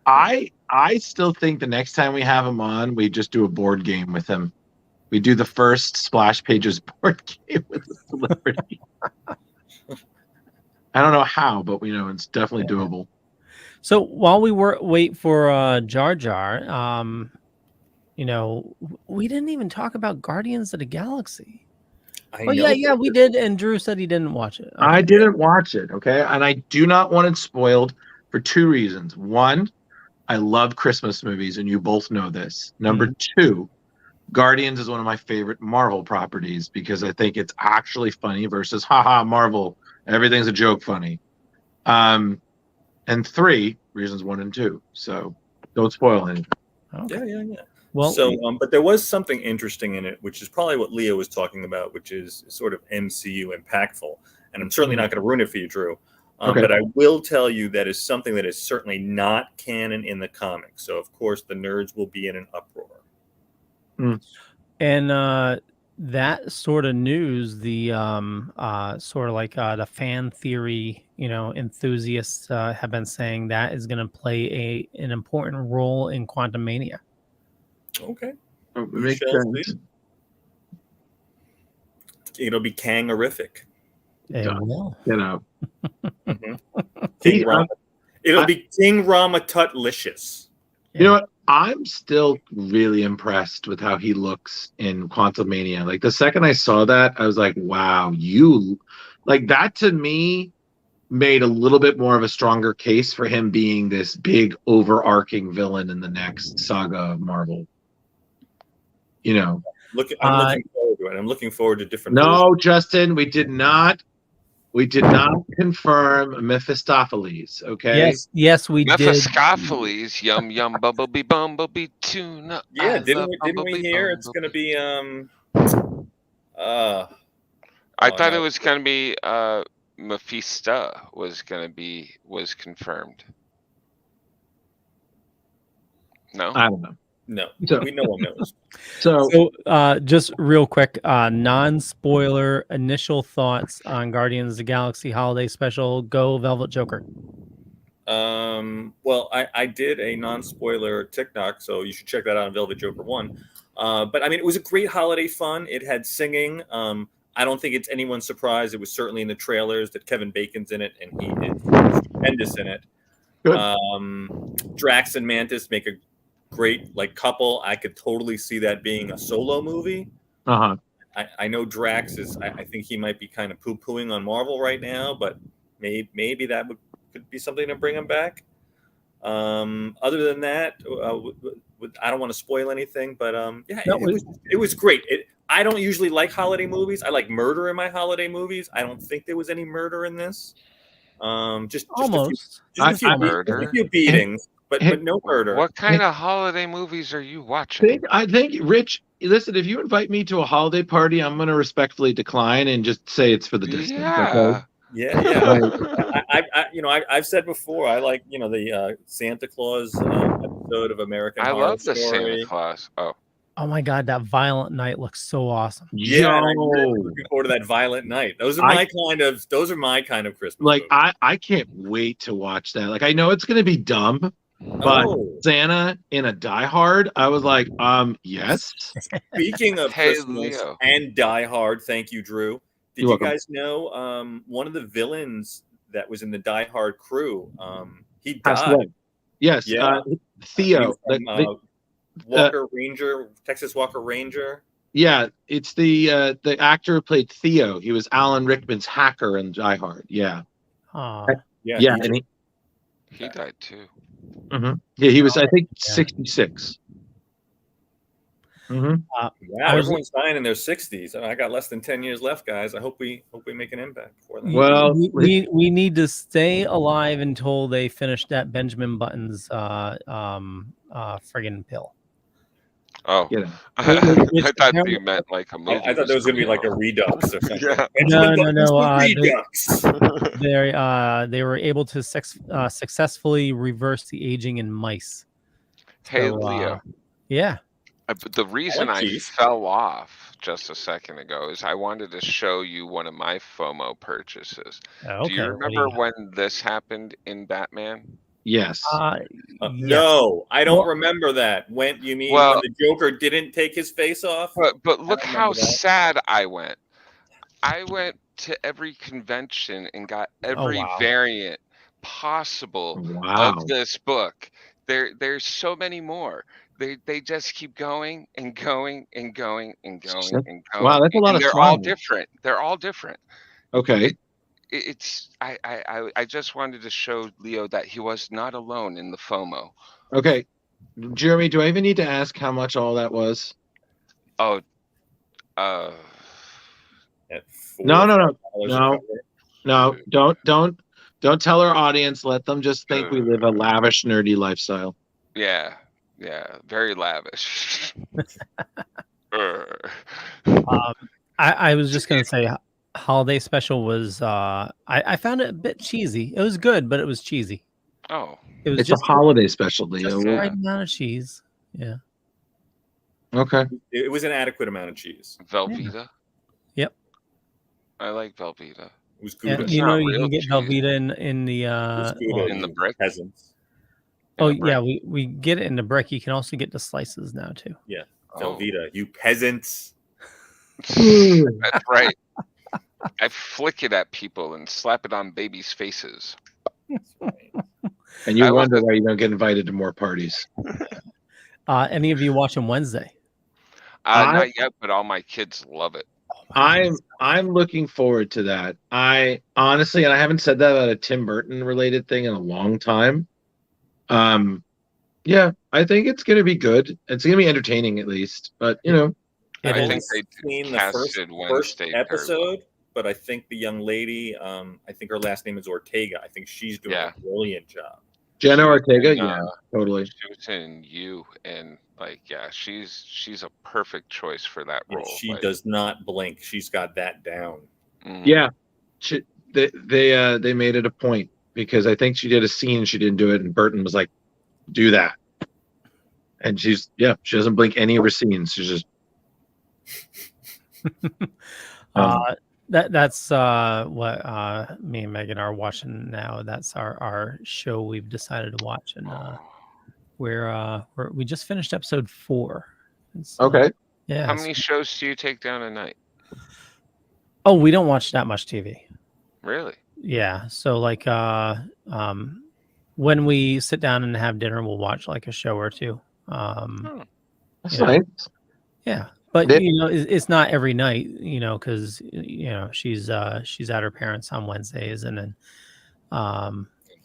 I still think the next time we have him on, we just do a board game with him. We do the first Splash Pages board game with the celebrity. I don't know how, but it's definitely doable. So while we wait for Jar Jar, we didn't even talk about Guardians of the Galaxy. Yeah, we did, and Drew said he didn't watch it. Okay. I didn't watch it, okay? And I do not want it spoiled for 2 reasons. One, I love Christmas movies, and you both know this. Number 2, Guardians is one of my favorite Marvel properties because I think it's actually funny versus haha Marvel, everything's a joke funny. And 3, reasons 1 and 2. So don't spoil anything. Okay. Yeah. Well, so, but there was something interesting in it, which is probably what Leo was talking about, which is sort of MCU impactful. And I'm certainly not going to ruin it for you, Drew. Okay. But I will tell you that is something that is certainly not canon in the comics. So, of course, the nerds will be in an uproar. And that sort of news, the sort of like the fan theory, enthusiasts have been saying that is going to play an important role in Quantumania. Okay. Makes sense. It'll be Kang-orific. It will. It'll be King Rama-Tut-licious. You know what? I'm still really impressed with how he looks in Quantumania. Like the second I saw that, I was like, wow, that to me made a little bit more of a stronger case for him being this big overarching villain in the next saga of Marvel. I'm looking forward to it. I'm looking forward to different. No, Justin, we did not confirm Mephistopheles. Okay. Yes, we did. Mephistopheles, yum yum bumblebee tuna. Yeah, didn't we hear it's going to be I thought it was going to be Mephisto was confirmed. No, I don't know. No, So, no one knows. So just real quick, non-spoiler initial thoughts on Guardians of the Galaxy Holiday Special. Go Velvet Joker. Well, I did a non-spoiler TikTok, so you should check that out on Velvet Joker 1. But I mean, it was a great holiday fun. It had singing. I don't think it's anyone's surprise. It was certainly in the trailers that Kevin Bacon's in it, and he is tremendous in it. Drax and Mantis make a great couple. I could totally see that being a solo movie. I know Drax is. I think he might be kind of poo-pooing on Marvel right now, but maybe that could be something to bring him back. Other than that, I don't want to spoil anything, but it was great. I don't usually like holiday movies. I like murder in my holiday movies. I don't think there was any murder in this. Just almost a few beatings. But no murder. What kind of holiday movies are you watching? I think, Rich, listen, if you invite me to a holiday party, I'm going to respectfully decline and just say it's for the distance. Yeah. Yeah. I've said before, I like, the Santa Claus episode of American Horror love the Story. Santa Claus. Oh my God, that Violent Night looks so awesome. Yeah, I'm really looking forward to that Violent Night. Those are my kind of Christmas. I can't wait to watch that. I know it's going to be dumb. But Santa in a Die Hard, I was like, yes. Speaking of Hey, Christmas Leo. and Die Hard, thank you, Drew. Did You're you welcome. guys know one of the villains that was in the Die Hard crew? He Passed died. away. Yes, Yeah. Theo. He was from, Walker Ranger, Texas Walker Ranger. Yeah, it's the actor who played Theo. He was Alan Rickman's hacker in Die Hard. Yeah. Yeah, and He died too. yeah, he was I think 66. Wow, everyone's dying in their 60s. I got less than 10 years left, guys. I hope we make an impact before that. Well, we need to stay alive until they finish that Benjamin Button's friggin' pill. Oh, you know. I thought you meant like a movie. I thought there was going to be like a Redux or something. Yeah. No. Redux. They were able to successfully reverse the aging in mice. Hey, So, Leo. Yeah. The reason I fell off just a second ago is I wanted to show you one of my FOMO purchases. Okay. Do you remember when this happened in Batman? Yes. No, I don't remember that. When you mean when the Joker didn't take his face off? But look how sad I went. I went to every convention and got every variant possible of this book. There's so many more. They just keep going and going and going and going and going. Wow, that's a lot of they're fun. all different. They're all different. Okay. I just wanted to show Leo that he was not alone in the FOMO. Okay. Jeremy, do I even need to ask how much all that was? Oh, No. Don't tell our audience. Let them just think we live a lavish, nerdy lifestyle. Yeah, very lavish. I was just gonna say, holiday special was I found it a bit cheesy. It was good, but it was cheesy. Oh, it was it's just a holiday special, Leo. Just the right amount of cheese. Yeah. Okay. It was an adequate amount of cheese. Velveeta. Yep. I like Velveeta. It was good. And, you know, you can get Velveeta in the in the brick. Peasants. Oh yeah, we get it in the brick. You can also get the slices now too. Yeah, Velveeta, you peasants. That's right. I flick it at people and slap it on babies' faces. And you wonder why you don't get invited to more parties. Any of you watching Wednesday? Not yet, but all my kids love it. I'm looking forward to that. I honestly, and I haven't said that about a Tim Burton related thing in a long time. Yeah, I think it's going to be good. It's going to be entertaining at least. But you know, I think they seen the first episode, but I think the young lady, I think her last name is Ortega. I think she's doing a brilliant job. Jenna Ortega, totally. She was in You, and she's a perfect choice for that role. She does not blink. She's got that down. Yeah, they made it a point because I think she did a scene, she didn't do it, and Burton was like, "Do that," and she doesn't blink any of her scenes. She's just. That's what me and Megan are watching now. That's our show we've decided to watch, and we just finished episode 4. Okay. Yeah. How many shows do you take down a night? Oh, we don't watch that much TV. Really? Yeah. So like when we sit down and have dinner, we'll watch like a show or two. That's nice. Yeah. But you know, it's not every night, you know, because you know she's at her parents' on Wednesdays, and then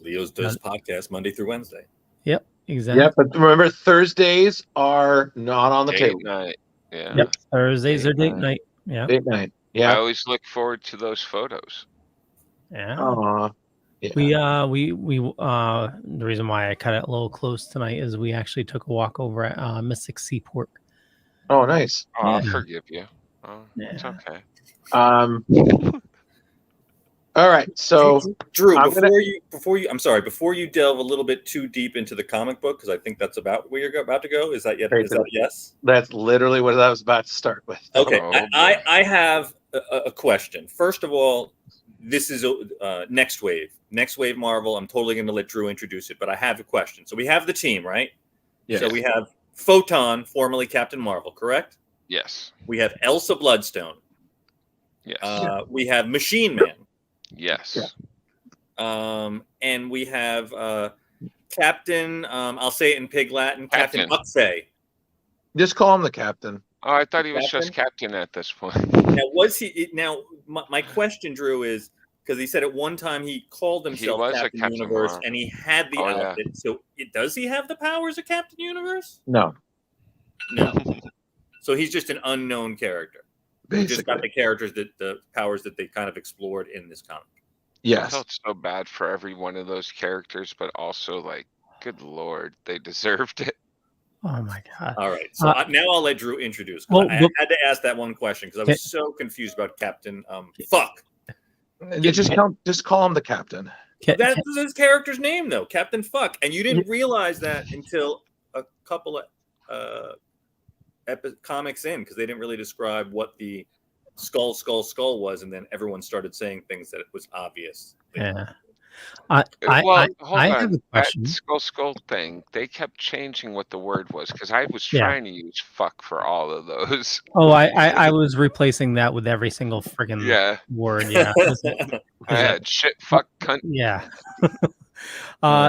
Leo's does podcast Monday through Wednesday. Yep, exactly. Yeah, but remember Thursdays are not on the table. Night. Yeah. Yep. Thursdays are date night. Yeah. Date night. Yeah. I always look forward to those photos. Yeah. Aww. Yeah. We the reason why I cut it a little close tonight is we actually took a walk over at Mystic Seaport. Oh, nice. Oh, I'll forgive you. Oh, it's okay. All right. So, Drew, before you delve a little bit too deep into the comic book, because I think that's about where you're about to go. Is that yes? That's literally what I was about to start with. Okay. I have a question. First of all, this is Next Wave. Next Wave Marvel. I'm totally going to let Drew introduce it, but I have a question. So we have the team, right? Yes. So we have Photon, formerly Captain Marvel, correct? Yes. We have Elsa Bloodstone. Yes. We have Machine Man. Yes. And we have Captain, I'll say it in Pig Latin, Captain Uckfey. Just call him the Captain. Oh, I thought he was just Captain at this point. Now, was he? Now, my question, Drew, is because he said at one time he called himself Captain Universe, Marvel. and he had the outfit. Yeah. So, does he have the powers of Captain Universe? No. So he's just an unknown character. Basically. He just got the powers that they kind of explored in this comic. Yes. I felt so bad for every one of those characters, but also like, good Lord, they deserved it. Oh my God! All right, so now I'll let Drew introduce. I had to ask that one question because I was so confused about Captain. Fuck. Just call him the Captain. That's his character's name, though, Captain Fuck, and you didn't realize that until a couple of comics in, because they didn't really describe what the skull was, and then everyone started saying things that it was obvious. Yeah. Hold I on. have a question. That skull thing, they kept changing what the word was because I was trying to use fuck for all of those. Oh, I was replacing that with every single friggin' word. Yeah. I had shit, fuck, cunt. Yeah.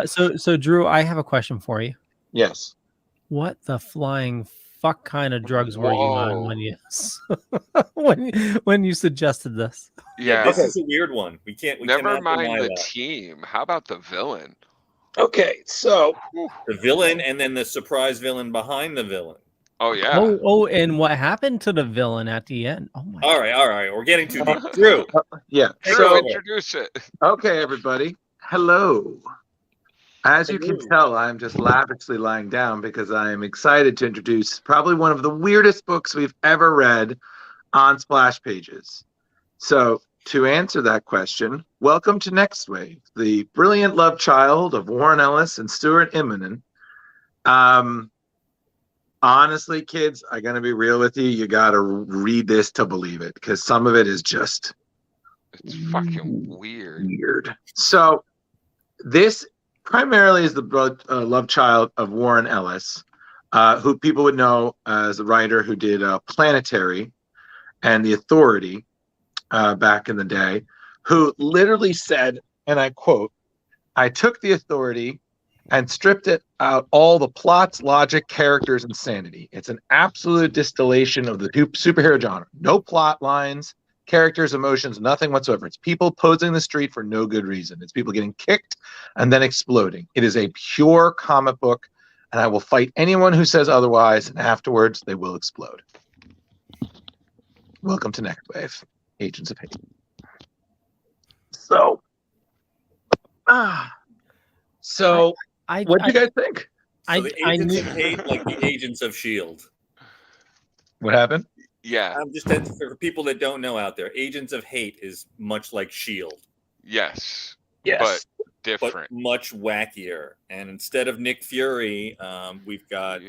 So Drew, I have a question for you. Yes. What the flying fuck kind of drugs were you on when you suggested this? Yeah, this is a weird one. We never mind the team. How about the villain? Okay, so the villain and then the surprise villain behind the villain. Oh yeah. Oh, and what happened to the villain at the end? Oh my. All right. We're getting too deep. Drew. Drew, introduce it. Okay, everybody. Hello. As you can tell, I'm just lavishly lying down because I am excited to introduce probably one of the weirdest books we've ever read on Splash Pages. So, to answer that question, welcome to Next Wave, the brilliant love child of Warren Ellis and Stuart Immonen. Honestly, kids, I'm going to be real with you. You got to read this to believe it because some of it is just... It's fucking weird. So, this primarily is the love child of Warren Ellis, who people would know as a writer who did Planetary and The Authority back in the day, who literally said, and I quote, "I took The Authority and stripped it out all the plots, logic, characters, and sanity. It's an absolute distillation of the superhero genre. No plot lines, characters, emotions, nothing whatsoever. It's people posing the street for no good reason. It's people getting kicked and then exploding. It is a pure comic book, and I will fight anyone who says otherwise, and afterwards they will explode." Welcome to Next Wave, Agents of Hate. So, what do you guys think? So the Agents of Hate, like the Agents of S.H.I.E.L.D. What happened? Yeah. I'm just for people that don't know out there, Agents of Hate is much like S.H.I.E.L.D. Yes. Yes. But different. But much wackier. And instead of Nick Fury, we've got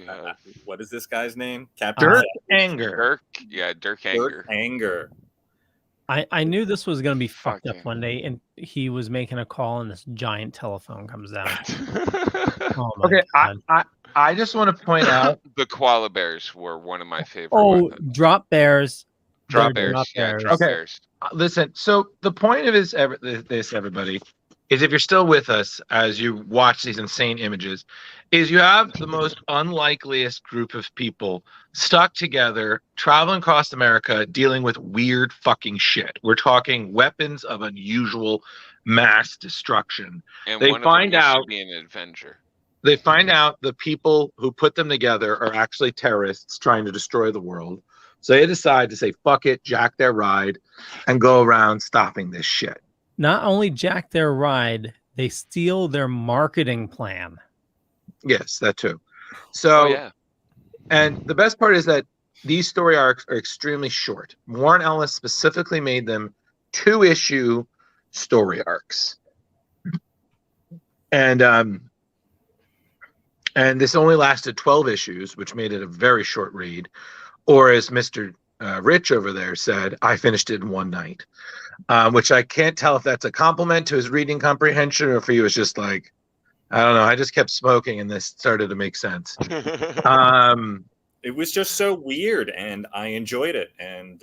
what is this guy's name? Captain Dirk Anger. Dirk Anger. Dirk Anger. I knew this was going to be fucked up one day, and he was making a call, and this giant telephone comes down. Oh my God. I just want to point out the koala bears were one of my favorite. Oh, drop bears. Drop bears. Drop bears. Listen, so the point of this, everybody, is if you're still with us as you watch these insane images, is you have the most unlikeliest group of people stuck together, traveling across America, dealing with weird fucking shit. We're talking weapons of unusual mass destruction. And they one find of them out to be an Avenger. They find out the people who put them together are actually terrorists trying to destroy the world. So they decide to say, fuck it, jack their ride, and go around stopping this shit. Not only jack their ride, they steal their marketing plan. Yes, that too. So, and the best part is that these story arcs are extremely short. Warren Ellis specifically made them 2-issue story arcs. And this only lasted 12 issues, which made it a very short read. Or as Mr. Rich over there said, I finished it in one night, which I can't tell if that's a compliment to his reading comprehension or if he was just like, I don't know. I just kept smoking and this started to make sense. It was just so weird and I enjoyed it. And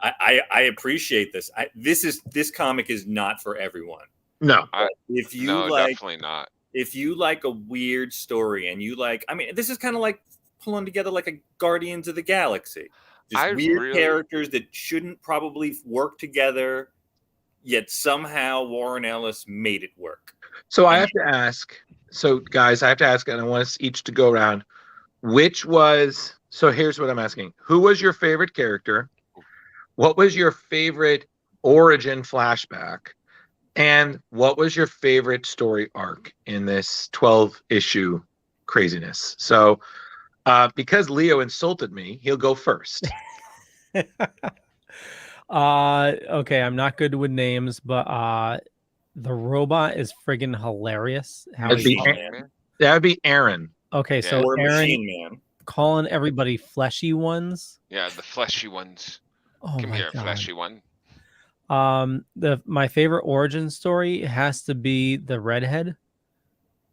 I appreciate this. This comic is not for everyone. No. Definitely not. If you like a weird story and you like, I mean, this is kind of like pulling together like a Guardians of the Galaxy. Just weird characters that shouldn't probably work together, yet somehow Warren Ellis made it work. So I have to ask, guys, I want us each to go around. So here's what I'm asking. Who was your favorite character? What was your favorite origin flashback? And what was your favorite story arc in this 12-issue craziness? So because Leo insulted me, he'll go first. Okay, I'm not good with names, but the robot is friggin' hilarious. That would be Aaron. Okay, so or Aaron Machine Man. calling everybody fleshy ones. Yeah, the fleshy ones. Oh Come my here, God. fleshy one. My favorite origin story has to be the redhead.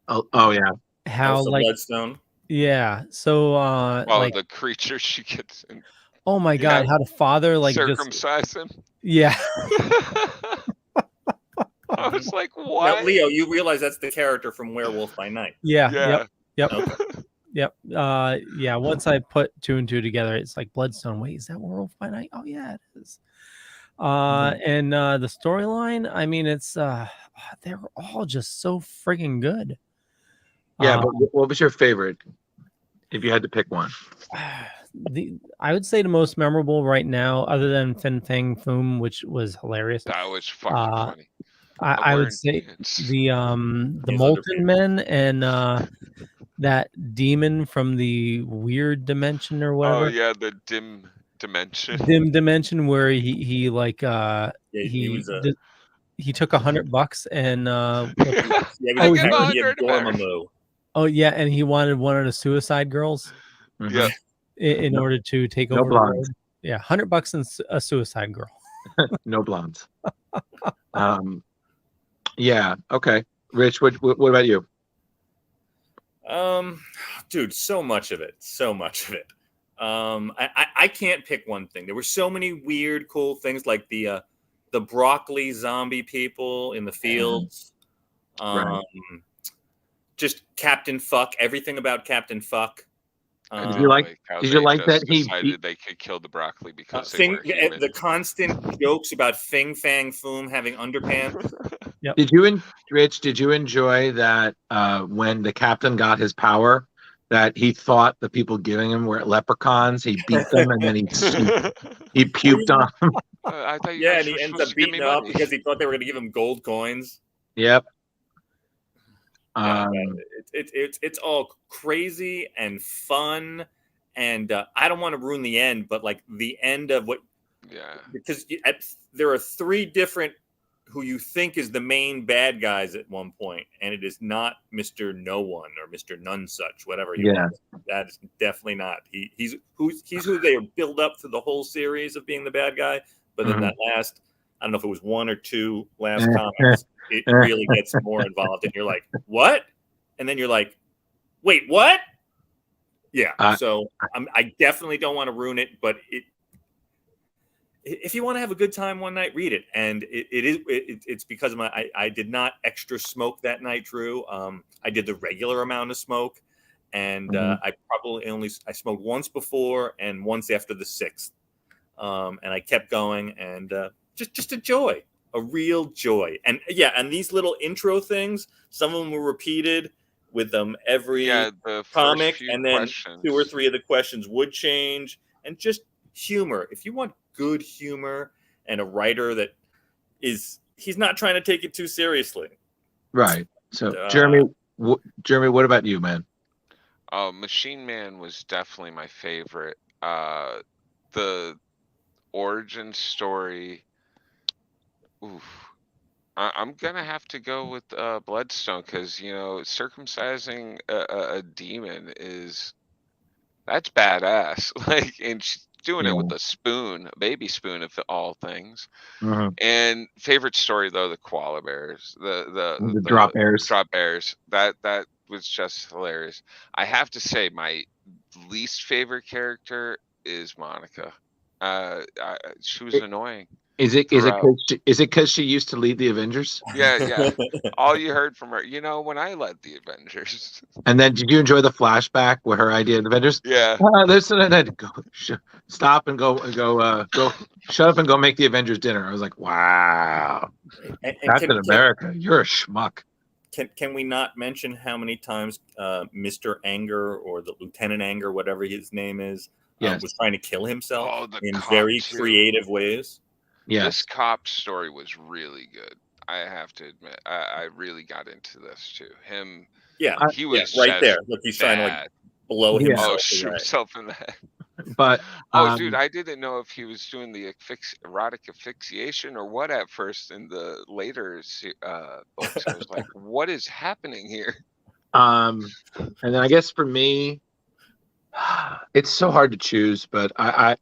Oh yeah. How like Bloodstone. Yeah. So like the creature she gets in. Oh my God, how the father like circumcise him. Yeah. I was like, what? Now, Leo, you realize that's the character from Werewolf by Night. Yeah. Yep. Okay. Yep. Yeah. Once I put 2 and 2 together, it's like Bloodstone. Wait, is that Werewolf by Night? Oh yeah, it is. And the storyline, I mean, it's they're all just so friggin' good. Yeah, but what was your favorite? If you had to pick one. I would say the most memorable right now, other than Fin Fang Foom, which was hilarious. That was fucking funny. I would say the Molten Men and that demon from the weird dimension or whatever. Oh yeah, the dim dimension. Dim dimension where he took $100 and oh yeah, and he wanted one of the Suicide Girls. Yeah. In order to take over the world. Yeah, $100 and a Suicide Girl. No blondes. Yeah. Okay. Rich, what about you? Dude, so much of it. I can't pick one thing. There were so many weird, cool things like the broccoli zombie people in the fields. Right. Just Captain Fuck. Everything about Captain Fuck. Did you like that he decided they could kill the broccoli because they were human. The constant jokes about Fing Fang Foom having underpants. Yep. Rich, did you enjoy that when the captain got his power, that he thought the people giving him were leprechauns? He beat them and then he puked on them. I thought and he ends up beating them up because he thought they were going to give him gold coins. Yep. It's all crazy and fun, and I don't want to ruin the end, but like the end of what? Yeah. Because there are 3 different who you think is the main bad guys at one point, and it is not Mr. No One or Mr. None Such, whatever. That is definitely not. He's who they build up for the whole series of being the bad guy, but then that last, I don't know if it was 1 or 2 last comics, it really gets more involved, and you're like, what? And then you're like, wait, what? Yeah. So I definitely don't want to ruin it, but if you want to have a good time one night, read it. And it's because of I did not extra smoke that night, Drew. I did the regular amount of smoke, and I probably I smoked once before and once after the 6th, and I kept going, and just a joy, a real joy. And and these little intro things, some of them were repeated with every comic, and then questions. 2 or 3 of the questions would change, and just humor. If you want good humor and a writer that he's not trying to take it too seriously. Right. So Jeremy, what about you, man? Machine Man was definitely my favorite. The origin story. Oof. I'm gonna have to go with Bloodstone, because circumcising a demon that's badass. Like, and doing it with a spoon, a baby spoon of all things. Mm-hmm. And favorite story though, the koala bears, the drop bears. Drop bears. That was just hilarious. I have to say, my least favorite character is Monica. She was annoying. Is it because she used to lead the Avengers? Yeah. All you heard from her, when I led the Avengers. And then, did you enjoy the flashback with her idea of the Avengers? Yeah. Stop and go. Shut up and go make the Avengers dinner. I was like, wow, Captain America, you're a schmuck. Can we not mention how many times Mr. Anger or the Lieutenant Anger, whatever his name is, was trying to kill himself in very creative ways? Yes. This cop story was really good. I have to admit, I really got into this too. Him, he was right there. Look, he's trying to blow himself. Shoot himself in the head. But dude, I didn't know if he was doing the erotic asphyxiation or what at first. In the later books, I was like, "What is happening here?" And then I guess for me, it's so hard to choose, but I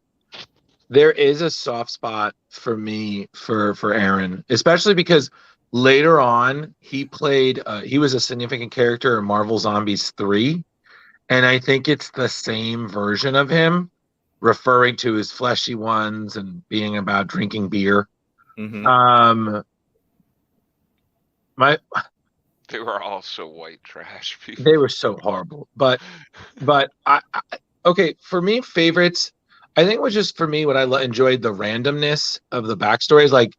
there is a soft spot for me for Aaron, especially because later on he played he was a significant character in Marvel Zombies 3, and I think it's the same version of him referring to his fleshy ones and being about drinking beer. Mm-hmm. They were all so white trash people. They were so horrible. But I okay, for me, favorites, I think it was just for me what I enjoyed the randomness of the backstories, like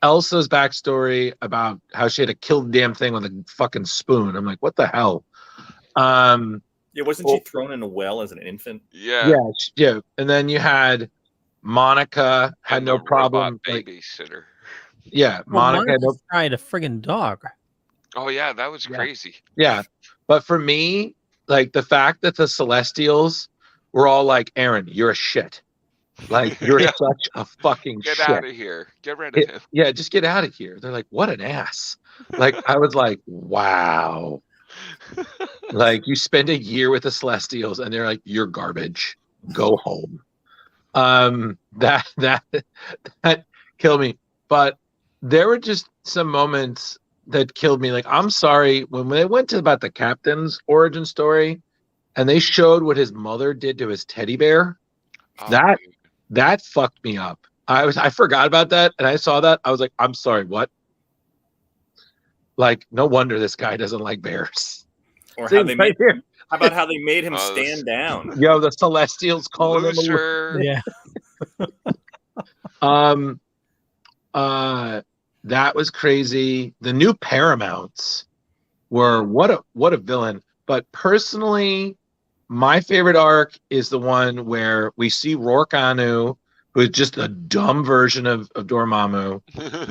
Elsa's backstory about how she had to kill the damn thing with a fucking spoon. I'm like, what the hell? Wasn't she thrown in a well as an infant? Yeah. And then you had Monica had no problem. Babysitter. Monica had no tried a friggin' dog. Oh yeah, that was crazy. Yeah, but for me, like the fact that the Celestials were all like, Aaron, you're a shit. Like, you're such a fucking shit. Get out of here. Get rid of him. Yeah, just get out of here. They're like, what an ass. Like, I was like, wow. Like, you spend a year with the Celestials and they're like, you're garbage. Go home. That killed me. But there were just some moments that killed me. Like, I'm sorry, when they went to about the captain's origin story and they showed what his mother did to his teddy bear, that fucked me up. I forgot about that, and I saw that. I was like, I'm sorry, what? Like, no wonder this guy doesn't like bears. Or how about how they made him stand down? Yo, the Celestials calling him. Yeah. That was crazy. The new Paramounts were what a villain. But personally, my favorite arc is the one where we see Rourke Anu, who is just a dumb version of Dormammu,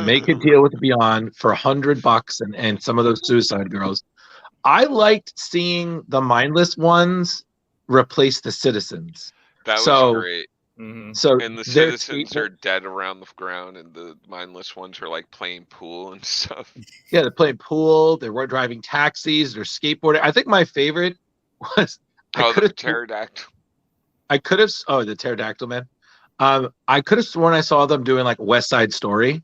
make a deal with the Beyond for $100 and some of those Suicide Girls. I liked seeing the mindless ones replace the citizens. That was great. Mm-hmm. And the citizens are dead around the ground, and the mindless ones are like playing pool and stuff. Yeah, they're playing pool. They were driving taxis. They're skateboarding. I think my favorite was the pterodactyl. The pterodactyl man. I could have sworn I saw them doing like West Side Story.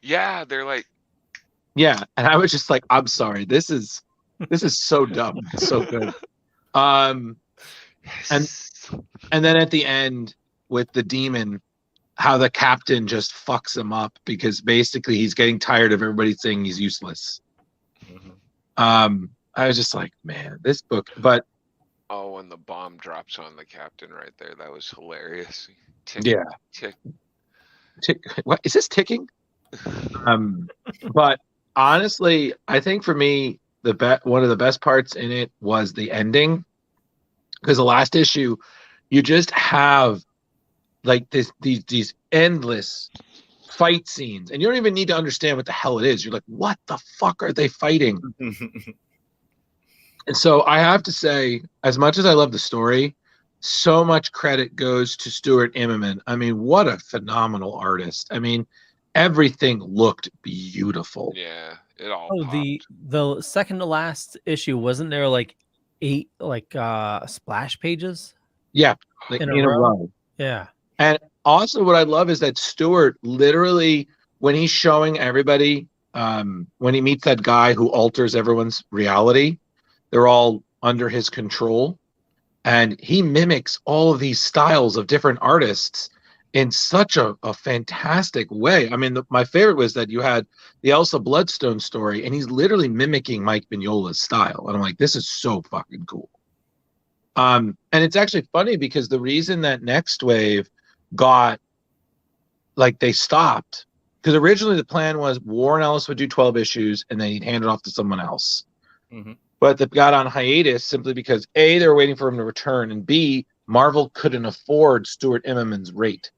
Yeah, they're like. Yeah, and I was just like, I'm sorry, this is so dumb, it's so good. And then at the end with the demon, how the captain just fucks him up because basically he's getting tired of everybody saying he's useless. Mm-hmm. I was just like, man, this book, but. Oh, when the bomb drops on the captain right there, that was hilarious. Tick. What is this ticking? But honestly, I think for me, one of the best parts in it was the ending, because the last issue, you just have like these endless fight scenes, and you don't even need to understand what the hell it is. You're like, what the fuck are they fighting? And so I have to say, as much as I love the story, so much credit goes to Stuart Immonen. I mean, what a phenomenal artist. I mean, everything looked beautiful. Yeah, it all popped. The second to last issue, wasn't there like 8 splash pages? Yeah, like in a row. Yeah. And also what I love is that Stewart literally, when he's showing everybody, when he meets that guy who alters everyone's reality, they're all under his control. And he mimics all of these styles of different artists in such a fantastic way. I mean, my favorite was that you had the Elsa Bloodstone story, and he's literally mimicking Mike Mignola's style. And I'm like, this is so fucking cool. And it's actually funny because the reason that Next Wave got, like, they stopped, because originally the plan was Warren Ellis would do 12 issues and then he'd hand it off to someone else. Mm-hmm. But they got on hiatus simply because A, they were waiting for him to return, and B, Marvel couldn't afford Stuart Immone's rate.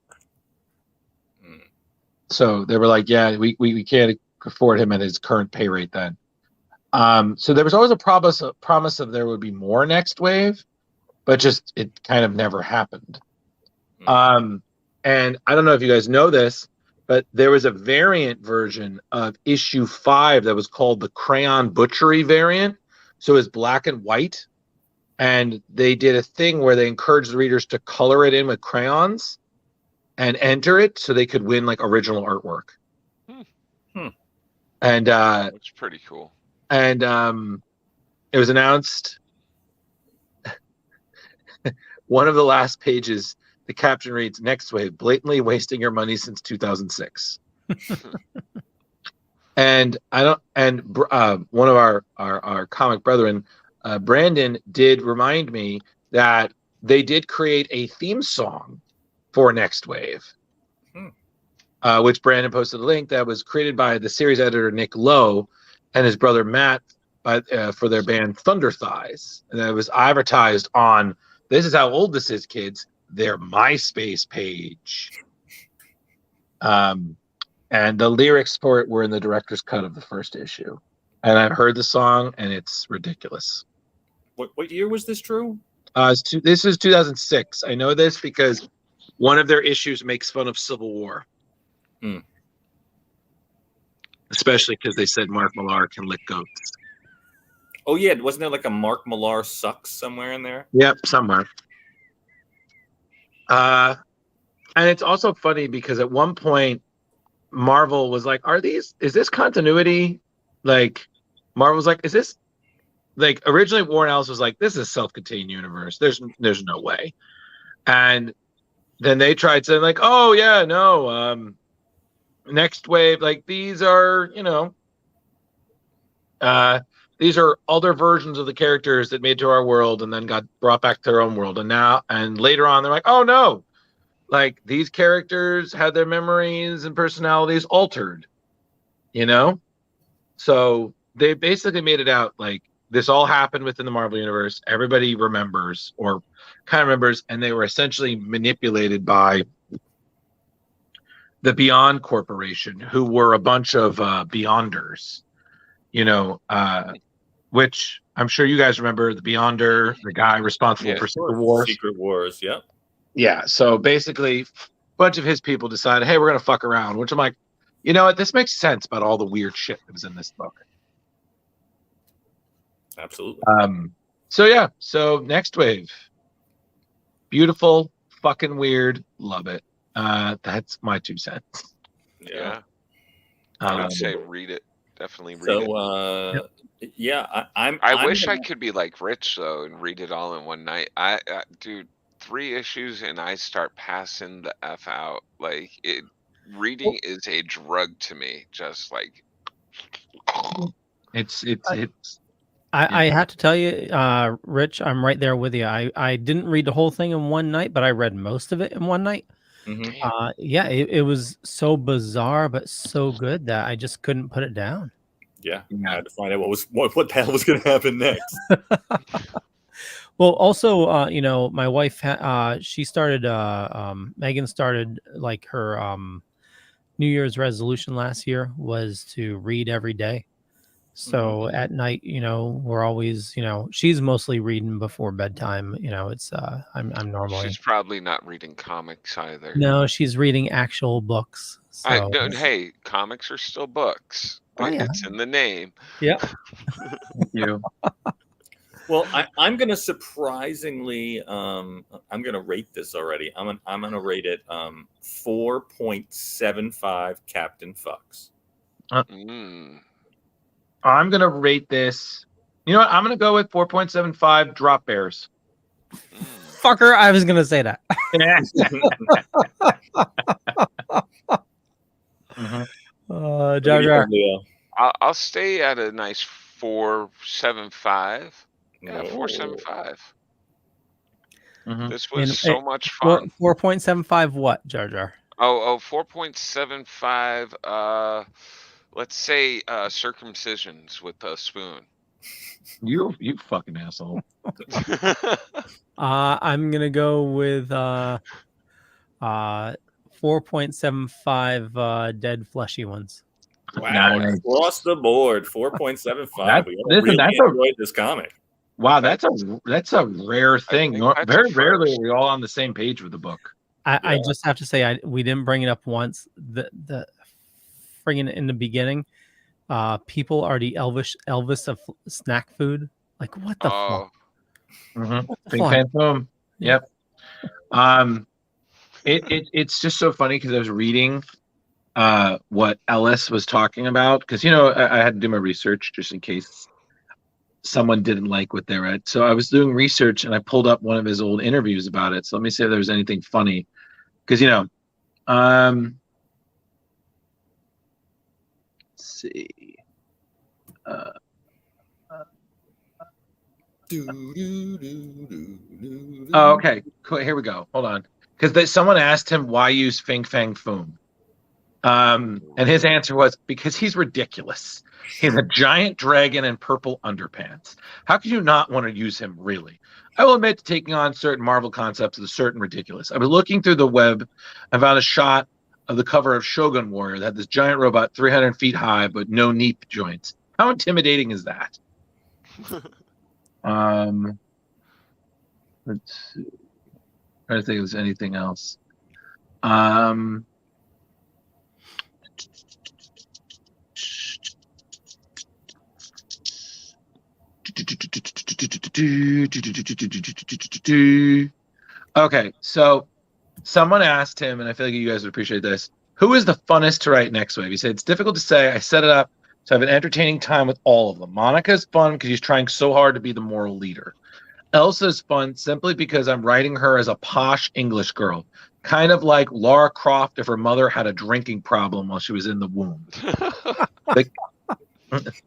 So they were like, yeah, we can't afford him at his current pay rate then. So there was always a promise of there would be more Next Wave, but just it kind of never happened. And I don't know if you guys know this, but there was a variant version of issue 5 that was called the Crayon Butchery variant. So it's black and white. And they did a thing where they encouraged the readers to color it in with crayons and enter it so they could win like original artwork. And that's pretty cool. And it was announced. One of the last pages, the caption reads, "Next Wave, blatantly wasting your money since 2006." And one of our comic brethren, Brandon, did remind me that they did create a theme song for Next Wave, which Brandon posted a link that was created by the series editor Nick Lowe and his brother Matt for their band Thunder Thighs, and that was advertised on, this is how old this is, kids, their MySpace page. And the lyrics for it were in the director's cut of the first issue. And I've heard the song, and it's ridiculous. What year was this, Drew? This is 2006. I know this because one of their issues makes fun of Civil War. Especially because they said Mark Millar can lick goats. Oh, yeah. Wasn't there like a Mark Millar sucks somewhere in there? Yep, somewhere. And it's also funny because at one point, Marvel was like, is this continuity? Like, Marvel's like, is this, like, originally Warren Ellis was like, this is a self-contained universe. There's no way. And then they tried saying like, oh yeah, no, Next Wave, like these are, these are other versions of the characters that made to our world and then got brought back to their own world. And later on, they're like, oh no, like these characters had their memories and personalities altered, So they basically made it out like this all happened within the Marvel Universe. Everybody remembers or kind of remembers, and they were essentially manipulated by the Beyond Corporation, who were a bunch of Beyonders, which I'm sure you guys remember, the Beyonder, the guy responsible for Secret Wars. Secret Wars, yep. Yeah, so basically, a bunch of his people decided, hey, we're going to fuck around, which I'm like, you know what? This makes sense about all the weird shit that was in this book. Absolutely. So Next Wave. Beautiful, fucking weird, love it. That's my 2 cents. Yeah. I would say read it. Definitely read it. Yeah, I wish I could be like Rich though and read it all in one night. Dude, 3 issues and I start passing the F out. Like reading is a drug to me. Just like it's I have to tell you, Rich, I'm right there with you. I didn't read the whole thing in one night, but I read most of it in one night. Mm-hmm. It was so bizarre, but so good that I just couldn't put it down. Yeah, I had to find out what the hell was going to happen next. Well, also, my wife, she started, Megan started like her New Year's resolution last year was to read every day. So at night, we're always, she's mostly reading before bedtime. It's I'm normally. She's probably not reading comics either. No, she's reading actual books. So. Hey, comics are still books. Oh, yeah. It's in the name. Yeah. Thank you. Well, I'm going to surprisingly, I'm going to rate this already. I'm going to rate it 4.75 Captain Fucks. I'm going to rate this. You know what? I'm going to go with 4.75 Drop Bears. Fucker, I was going to say that. Jar Jar. I'll stay at a nice 4.75. Yeah, 4.75. This was so much fun. 4.75 what, Jar Jar? 4.75. Let's say circumcisions with a spoon. You fucking asshole. I'm gonna go with 4.75 dead fleshy ones. Wow, across the board, 4.75. We all really enjoyed this comic. Wow, that's a rare thing. Very rarely are we all on the same page with the book. I just have to say, we didn't bring it up once. The friggin' in the beginning, people are the Elvis of snack food. Like, what the fuck? Pink Phantom. Yep. It's just so funny because I was reading what Ellis was talking about, because I had to do my research just in case someone didn't like what they read. So I was doing research and I pulled up one of his old interviews about it. So let me see if there was anything funny, because let's see. Oh, okay. Cool. Here we go. Hold on. Because someone asked him why use Fing Fang Foom. And his answer was because he's ridiculous. He's a giant dragon in purple underpants. How could you not want to use him, really? I will admit to taking on certain Marvel concepts is certain ridiculous. I was looking through the web and found a shot of the cover of Shogun Warrior that had this giant robot 300 feet high but no knee joints. How intimidating is that? Let's see. I'm trying to think if there's anything else. Okay, so someone asked him, and I feel like you guys would appreciate this, who is the funnest to write Next Wave? He said, it's difficult to say. I set it up so I have an entertaining time with all of them. Monica's fun because she's trying so hard to be the moral leader. Elsa's fun simply because I'm writing her as a posh English girl, kind of like Lara Croft if her mother had a drinking problem while she was in the womb.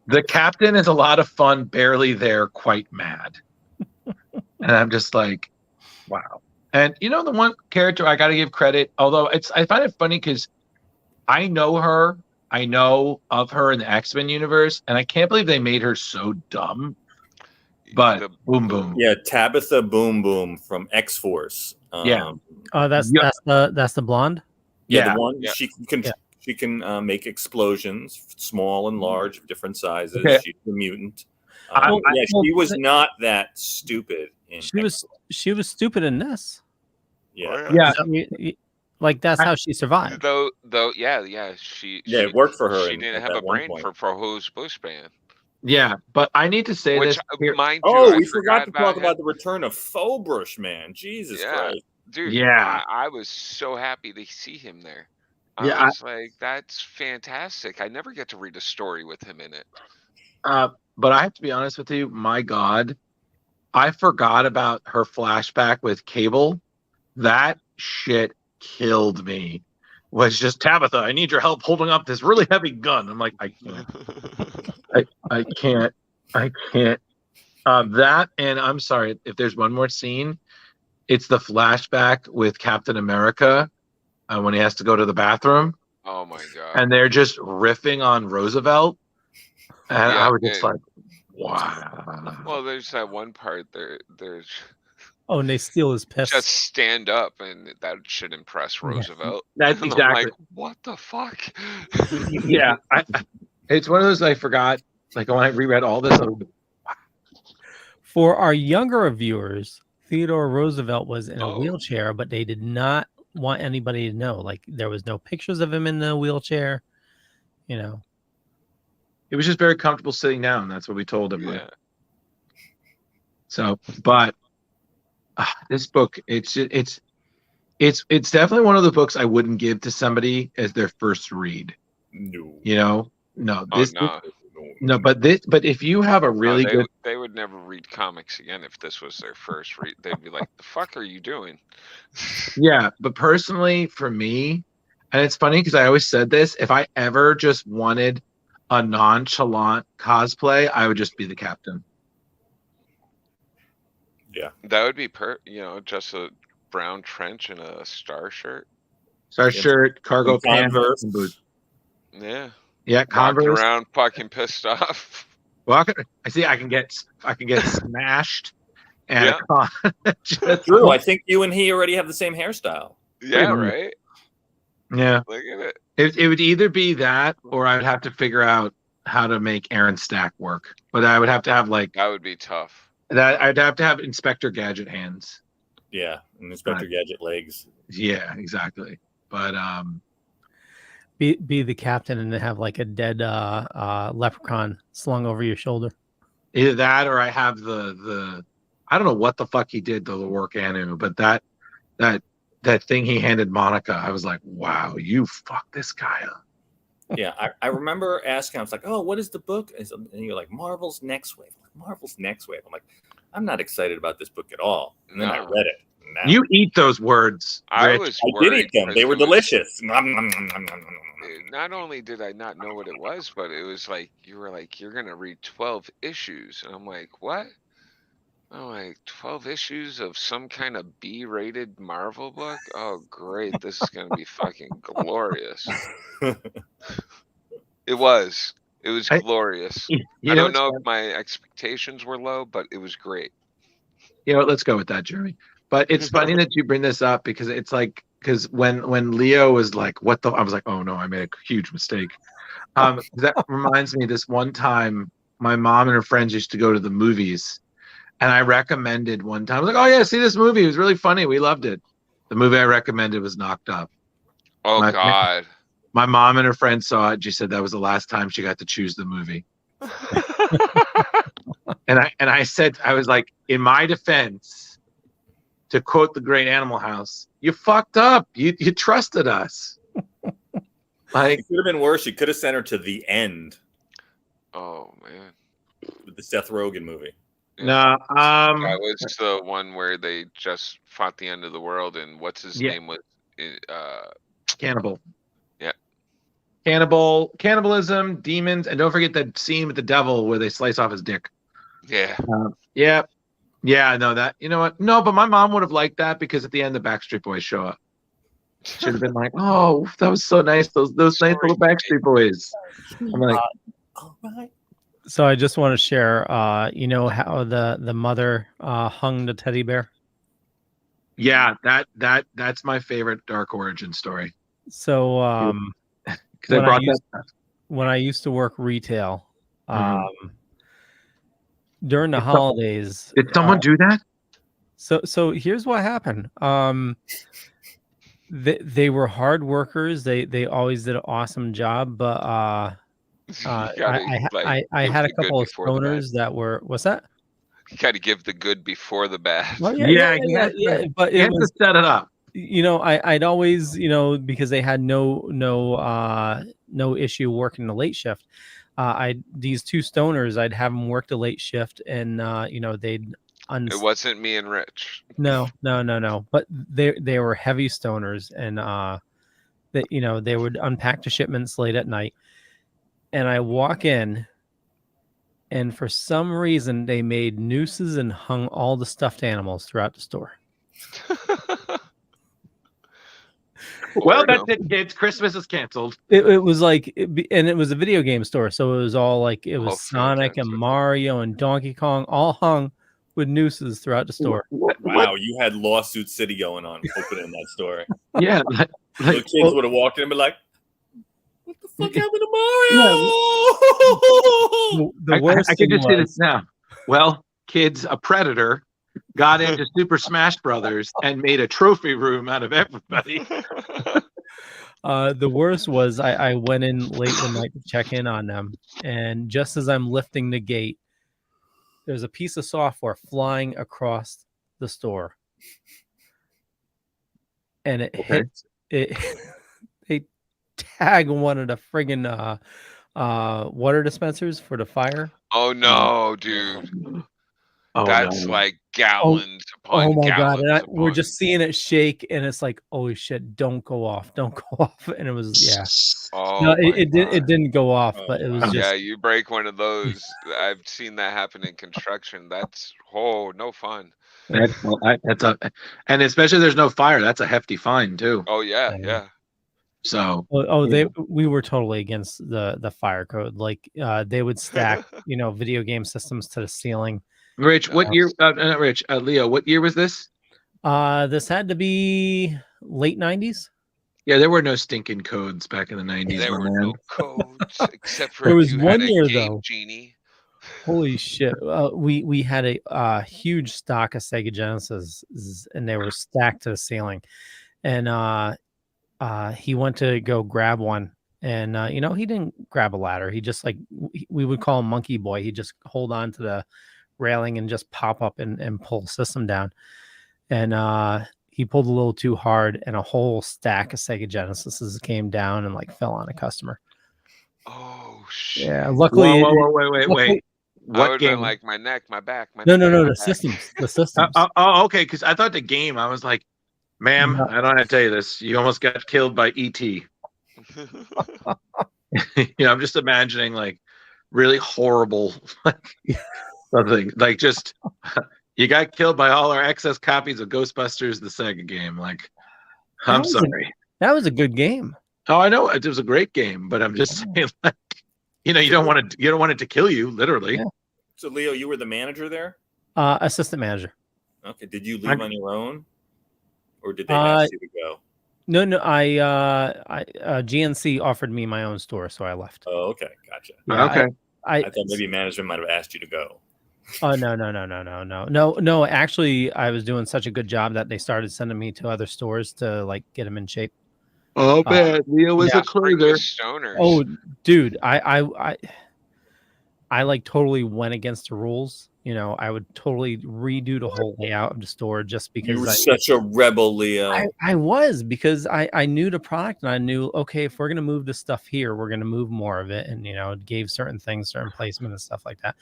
The captain is a lot of fun, barely there, quite mad. And I'm just like, wow. And the one character I got to give credit, although I find it funny because I know her, I know of her in the X-Men universe, and I can't believe they made her so dumb. But Boom Boom. Yeah, Tabitha Boom Boom from X-Force. Yeah. Oh, that's the blonde? Yeah, the one she can make explosions, small and large, of different sizes. Okay. She's a mutant. She was not that stupid. She was stupid in this. Yeah. Like that's how she survived. Though, she it worked for her. She didn't have a brain for Hose Bush Band. Yeah, but I need to say this. Mind you, we forgot to talk about the return of Fobrush, man. Jesus Christ. Dude, yeah. I was so happy to see him there. I was like, that's fantastic. I never get to read a story with him in it. But I have to be honest with you, my God, I forgot about her flashback with Cable. That shit killed me. Was just, Tabitha, I need your help holding up this really heavy gun. I'm like, I can't. I can't. That, and I'm sorry, if there's one more scene, it's the flashback with Captain America when he has to go to the bathroom. Oh my God. And they're just riffing on Roosevelt. And I was just like, wow. Well, there's that one part there's Oh, and they steal his piss. Just stand up, and that should impress Roosevelt. That's exactly. I'm like, what the fuck? Yeah, it's one of those I forgot. Like when I reread all this. For our younger viewers, Theodore Roosevelt was in a wheelchair, but they did not want anybody to know. Like there was no pictures of him in the wheelchair. It was just very comfortable sitting down. That's what we told him. Yeah. So, but this book, it's definitely one of the books I wouldn't give to somebody as their first read. No. You know, no. Oh, no. No, but if you have a really good, they would never read comics again if this was their first read. They'd be like, "The fuck are you doing?" Yeah, but personally, for me, and it's funny because I always said this: if I ever just wanted a nonchalant cosplay, I would just be the captain. Yeah, that would be just a brown trench and a star shirt. Star shirt, cargo pants, and boots. Yeah. Yeah, Converse. Walking around fucking pissed off. I see. I can get smashed. And true. I think you and he already have the same hairstyle. Yeah, right. Yeah. Look at it. It would either be that, or I would have to figure out how to make Aaron Stack work. But I would have to have that would be tough. That I'd have to have Inspector Gadget hands. Yeah, and Inspector Gadget legs. Yeah, exactly. But be the captain and have like a dead leprechaun slung over your shoulder. Either that, or I have the I don't know what the fuck he did to the work Anu, but that thing he handed Monica, I was like, wow, you fucked this guy up. Yeah, I remember asking, I was like, oh, what is the book? And you're like, Marvel's Next Wave. Marvel's Next Wave. I'm like, I'm not excited about this book at all. And then I read it. You eat those words. I did eat them. They were delicious. Not only did I not know what it was, but it was like, you were like, you're going to read 12 issues. And I'm like, what? I'm like, 12 issues of some kind of B-rated Marvel book? Oh, great. This is going to be fucking glorious. It was glorious. I don't know if my expectations were low, but it was great. You know what? Let's go with that, Jeremy. But it's funny that you bring this up because it's like, because when Leo was like, what the, I was like, oh no, I made a huge mistake. That reminds me, this one time my mom and her friends used to go to the movies, and I recommended one time, I was like, oh yeah, see this movie, it was really funny, we loved it. The movie I recommended was Knocked Up. Oh God. My mom and her friends saw it. She said that was the last time she got to choose the movie. and I said, I was like, in my defense, to quote the great Animal House, you fucked up. You trusted us. Like, it could have been worse. You could have sent her to the end. Oh man. With the Seth Rogen movie. No, that was the one where they just fought the end of the world, and what's his name was Cannibal. Yeah. Cannibalism, demons, and don't forget that scene with the devil where they slice off his dick. Yeah. Yeah, no, that, you know what? No, but my mom would have liked that because at the end the Backstreet Boys show up. Should have been like, oh, that was so nice. Those nice little Backstreet Boys. I'm like, all right. So I just want to share, you know how the mother hung the teddy bear? Yeah, that's my favorite dark origin story. So when I used to work retail, during the holidays, did someone do that? So here's what happened. They were hard workers. They always did an awesome job, but I had a couple of stoners that were, what's that? You got to give the good before the bad. Well, yeah, but you have to set it up. You know, I'd always, you know, because they had no issue working the late shift. These two stoners, I'd have them work the late shift, and you know, they'd. It wasn't me and Rich. No. But they were heavy stoners, and that, you know, they would unpack the shipments late at night, and I walk in, and for some reason they made nooses and hung all the stuffed animals throughout the store. Well, that's it, kids. Christmas is canceled. It was like, and it was a video game store, so it was all like, it was Sonic and Mario and Donkey Kong, all hung with nooses throughout the store. Wow, you had Lawsuit City going on opening that store. Yeah, the kids would have walked in and been like, "What the fuck happened to Mario?" The worst I can just say this now. Well, kids, a predator got into Super Smash Brothers and made a trophy room out of everybody. The worst was I went in late one night to check in on them, and just as I'm lifting the gate, there's a piece of software flying across the store, and it hits it. They tag one of the friggin' water dispensers for the fire. Oh no, dude. Oh, That's no. like gallons Oh upon my god! gallons And we're upon. just seeing it shake, and it's like, holy shit! Don't go off! Don't go off! And it was Oh no, my it didn't go off, but it was Yeah, just you break one of those. I've seen that happen in construction. That's no fun. And especially there's no fire. That's a hefty fine too. Oh yeah. So we were totally against the fire code. Like they would stack video game systems to the ceiling. Rich, what year? Not Rich, Leo, what year was this? This had to be late 90s. Yeah, there were no stinking codes back in the 90s. There were no codes except for there if was you one had a year Game though. Genie. Holy shit! We had a huge stock of Sega Genesis, and they were stacked to the ceiling. And he went to go grab one, and he didn't grab a ladder. He just we would call him Monkey Boy. He just hold on to the railing and just pop up and pull the system down. And he pulled a little too hard, and a whole stack of Sega Genesises came down and fell on a customer. Oh shit! Yeah, luckily. Wait. What game? Like my neck, my back, my No, neck, no, my the back. systems. The systems. Okay, because I thought the game. I was like, ma'am, I don't have to tell you this. You almost got killed by E.T. I'm just imagining really horrible something just you got killed by all our excess copies of Ghostbusters, the Sega game. I'm sorry. That was a good game. Oh, I know it was a great game, but I'm just saying, you don't want it to kill you, literally. Yeah. So, Leo, you were the manager there? Assistant manager. Okay. Did you leave on your own, or did they ask you to go? No. I GNC offered me my own store, so I left. Oh, okay, gotcha. Yeah, okay. I thought maybe management might have asked you to go. Oh no. Actually, I was doing such a good job that they started sending me to other stores to get them in shape. Oh man, Leo was a closer. Oh, dude, I totally went against the rules. I would totally redo the whole layout of the store just because you were such a rebel, Leo. I was, because I knew the product, and I knew, okay, if we're gonna move this stuff here, we're gonna move more of it, and it gave certain things, certain placement and stuff like that.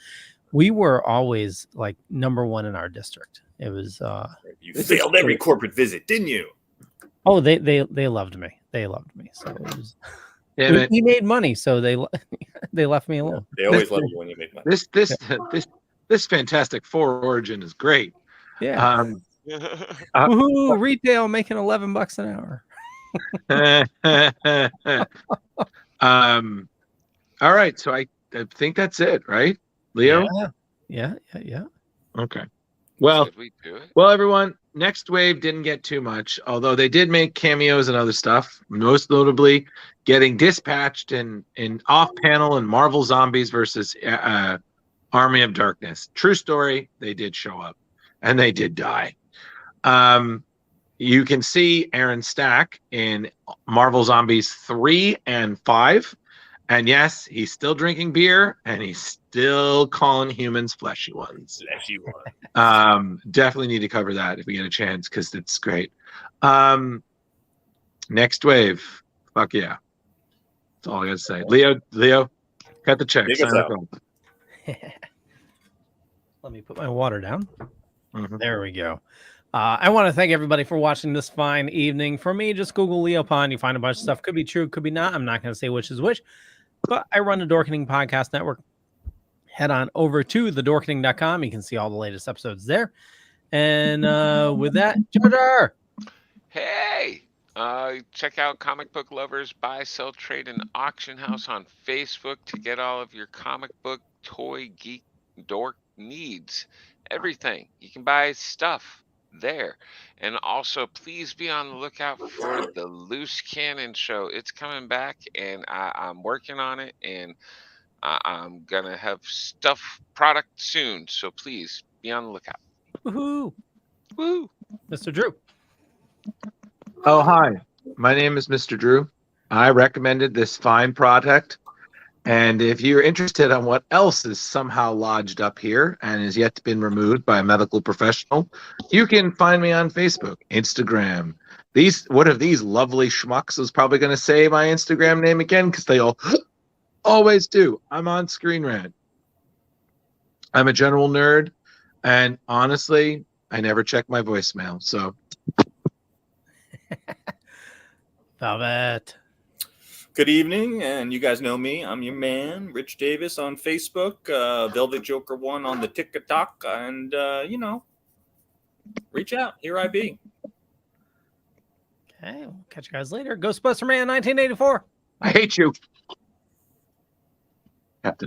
We were always number one in our district. It was you failed every corporate visit, didn't you? Oh, they loved me. They loved me. So it was. Yeah, we made money, so they left me alone. They always love you when you make money. This Fantastic Four origin is great. Yeah. Woohoo! Retail making $11 an hour. All right, so I think that's it, right, Leo? Yeah. Okay. Well, Did we do it? Well, everyone, Next Wave didn't get too much, although they did make cameos and other stuff, most notably getting dispatched in off-panel in Marvel Zombies versus Army of Darkness. True story, they did show up, and they did die. You can see Aaron Stack in Marvel Zombies 3 and 5. And yes, he's still drinking beer, and he's still calling humans fleshy ones. Fleshy ones. Definitely need to cover that if we get a chance, because it's great. Next Wave. Fuck yeah. That's all I got to say. Leo, cut the check. Sign up. Let me put my water down. Mm-hmm. There we go. I want to thank everybody for watching this fine evening. For me, just Google Leo Pond. You find a bunch of stuff. Could be true, could be not. I'm not going to say which is which. But I run the Dorkening Podcast Network. Head on over to thedorkening.com. You can see all the latest episodes there. And with that, George. Hey! Check out Comic Book Lovers Buy, Sell, Trade, and Auction House on Facebook to get all of your comic book, toy, geek, dork needs. Everything. You can buy stuff there. And also, please be on the lookout for the Loose Cannon show. It's coming back, and I'm working on it, and I'm going to have product soon. So please be on the lookout. Woohoo! Woo! Mr. Drew. Oh, hi. My name is Mr. Drew. I recommended this fine product, And if you're interested on what else is somehow lodged up here and is yet to been removed by a medical professional, you can find me on Facebook, Instagram. One of these lovely schmucks is probably going to say my Instagram name again because they all always do. I'm on Screen Rant. I'm a general nerd, and honestly, I never check my voicemail. So, love it. Good evening, and you guys know me. I'm your man, Rich Davis on Facebook, Velvet Joker 1 on the TikTok, and reach out. Here I be. Okay, we'll catch you guys later. Ghostbuster Man 1984. I hate you.